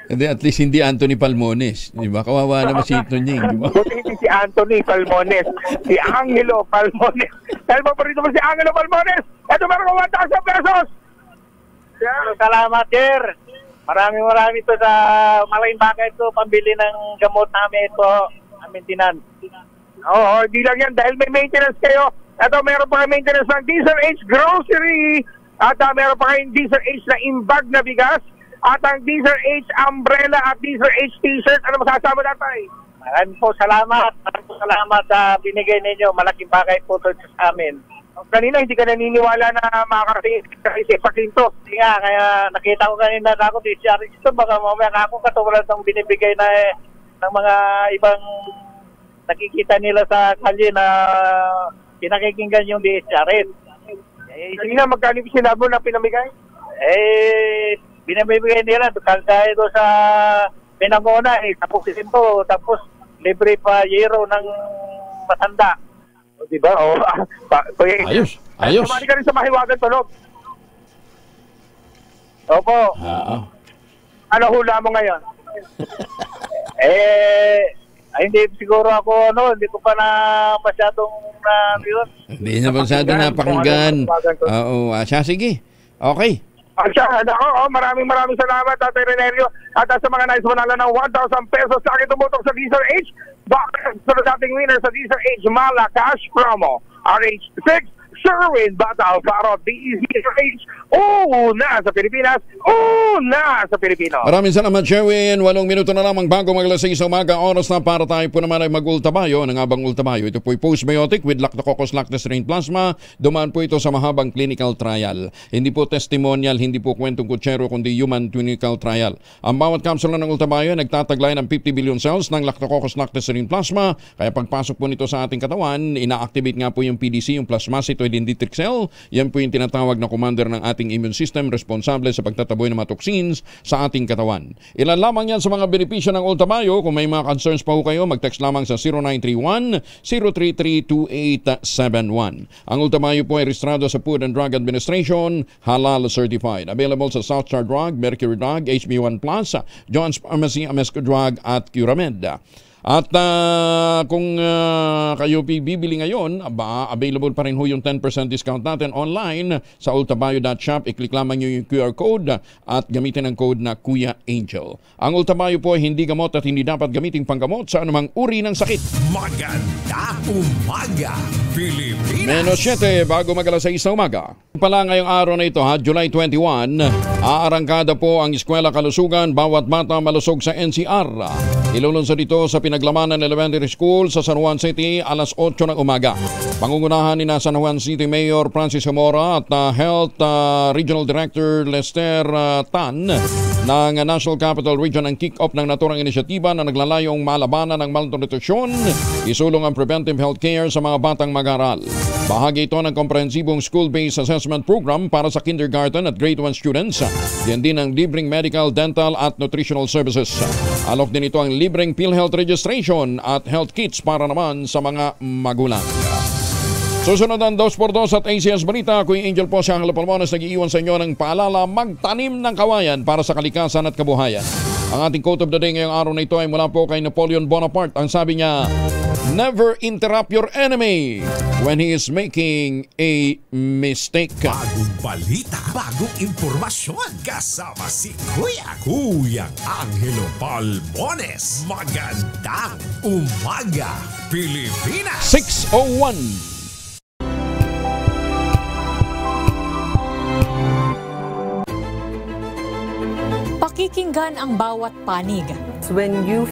Hindi, at least hindi Anthony Palmones. Di ba? Kawawa naman si Tonying. Di ba? Buti hindi si Anthony Palmones. Si Angelo Palmones. Dahil paborito mo si Angelo Palmones. Ito meron ko 1,000 pesos. Salamat, sir. Maraming ito sa malaking bagay ito. Pambili ng gamot namin ito. Maintenance. Oo, di lang yan. Dahil may maintenance kayo. Ito, meron pa kayo maintenance ng Diesel H Grocery. At meron pa kayong Diesel H na imbag na bigas. At ang Diesel H umbrella at Diesel H t-shirt. Ano masasama natin? Maraming po salamat. Sa binigay ninyo. Malaking bagay po ito sa amin. Kanina hindi ka naniniwala na makakarating sa Quinto. Hindi nga, kaya nakita ko kanina na ako ito. Baka mamaya ako katulad ng binibigay na ng mga ibang nakikita nila sa kalye na pinakikinggan yung DSRS. Sige na, magkano yung sinabo na pinamigay? Binamibigay nila kaya doon sa Pinangona tapos ito, tapos libre pa yero ng matanda. O, diba? O, ayos. Sumali ka rin sa Mahiwagan Tulog. Opo. Ano hula mo ngayon? Hindi siguro ako, hindi ko pa na masyadong yun. Hindi na masyado napakinggan. Oo, sige. Okay. Maraming salamat, Tatay Renerio. At sa mga nais manalo ng 1,000 pesos sa akin tumutok sa Diesel H, bakit sa dating winner sa Diesel H Malacash promo, RH6, Sherwin Battle para DZH, una sa Pilipinas, una sa Pilipino. Maraming salamat, Sherwin. 8 minuto na lamang bago mag-alas 6 umaga. Oras na para tayo po naman ay mag-ultabayo. Ng abang ultabayo, ito po ay postbiotic with Lactococcus lactis strain plasma. Dumaan po ito sa mahabang clinical trial. Hindi po testimonial, hindi po kwentong kutsero, kundi human clinical trial. Ang bawat kapsula ng ultabayo nagtataglay ng 50 billion cells ng Lactococcus lactis strain plasma. Kaya pagpasok po nito sa ating katawan, ina-activate nga po yung PDC, yung plasmacytoid dendritic cell. Yan po yung tinatawag na commander ng ating immune system, responsable sa pagtataboy ng mga toxins sa ating katawan. Ilan lamang yan sa mga benepisyo ng Ultamayo. Kung may mga concerns pa ho kayo, mag-text lamang sa 0931-033-2871. Ang Ultamayo po ay rehistrado sa Food and Drug Administration, halal certified. Available sa South Star Drug, Mercury Drug, HB1 Plus, John's Pharmacy, Amesco Drug at Curamed. At kung kayo bibili ngayon, available pa rin ho yung 10% discount natin online sa ultabayo.shop. I-click lamang nyo yung QR code at gamitin ang code na Kuya Angel. Ang Ultamayo po ay hindi gamot at hindi dapat gamitin panggamot sa anumang uri ng sakit. Maganda umaga, Pilipinas! -7 bago mag-alas 6 na umaga. Pala ngayong araw na ito, July 21, aarangkada po ang Eskwela Kalusugan. Bawat bata malusog sa NCR. Ilulunsad dito sa Pinaglamanan Elementary School sa San Juan City alas 8 ng umaga. Pangungunahan ni San Juan City Mayor Francis Zamora at Health Regional Director Lester Tan ng National Capital Region ang kick-off ng naturang inisyatiba na naglalayong malabanan ng malnutrisyon, isulong ang preventive health care sa mga batang mag-aaral. Bahagi ito ng komprehensibong school-based assessment program para sa kindergarten at grade 1 students. Diyan din ang libreng medical, dental at nutritional services. Alok din ito ang libreng PhilHealth registration at health kits para naman sa mga magulang. Susunod ang 2x2 at ACS Balita. Kuya Angel po sa Angelo Palmones nag-iiwan sa inyo ng paalala, magtanim ng kawayan para sa kalikasan at kabuhayan. Ang ating quote of the day ngayong araw na ito ay mula po kay Napoleon Bonaparte. Ang sabi niya, never interrupt your enemy when he is making a mistake. Bagong balita, bagong impormasyon. Kasama si Kuya Angelo Palmones. Magandang umaga, Pilipinas! 6:01. Pakikinggan ang bawat panig. When you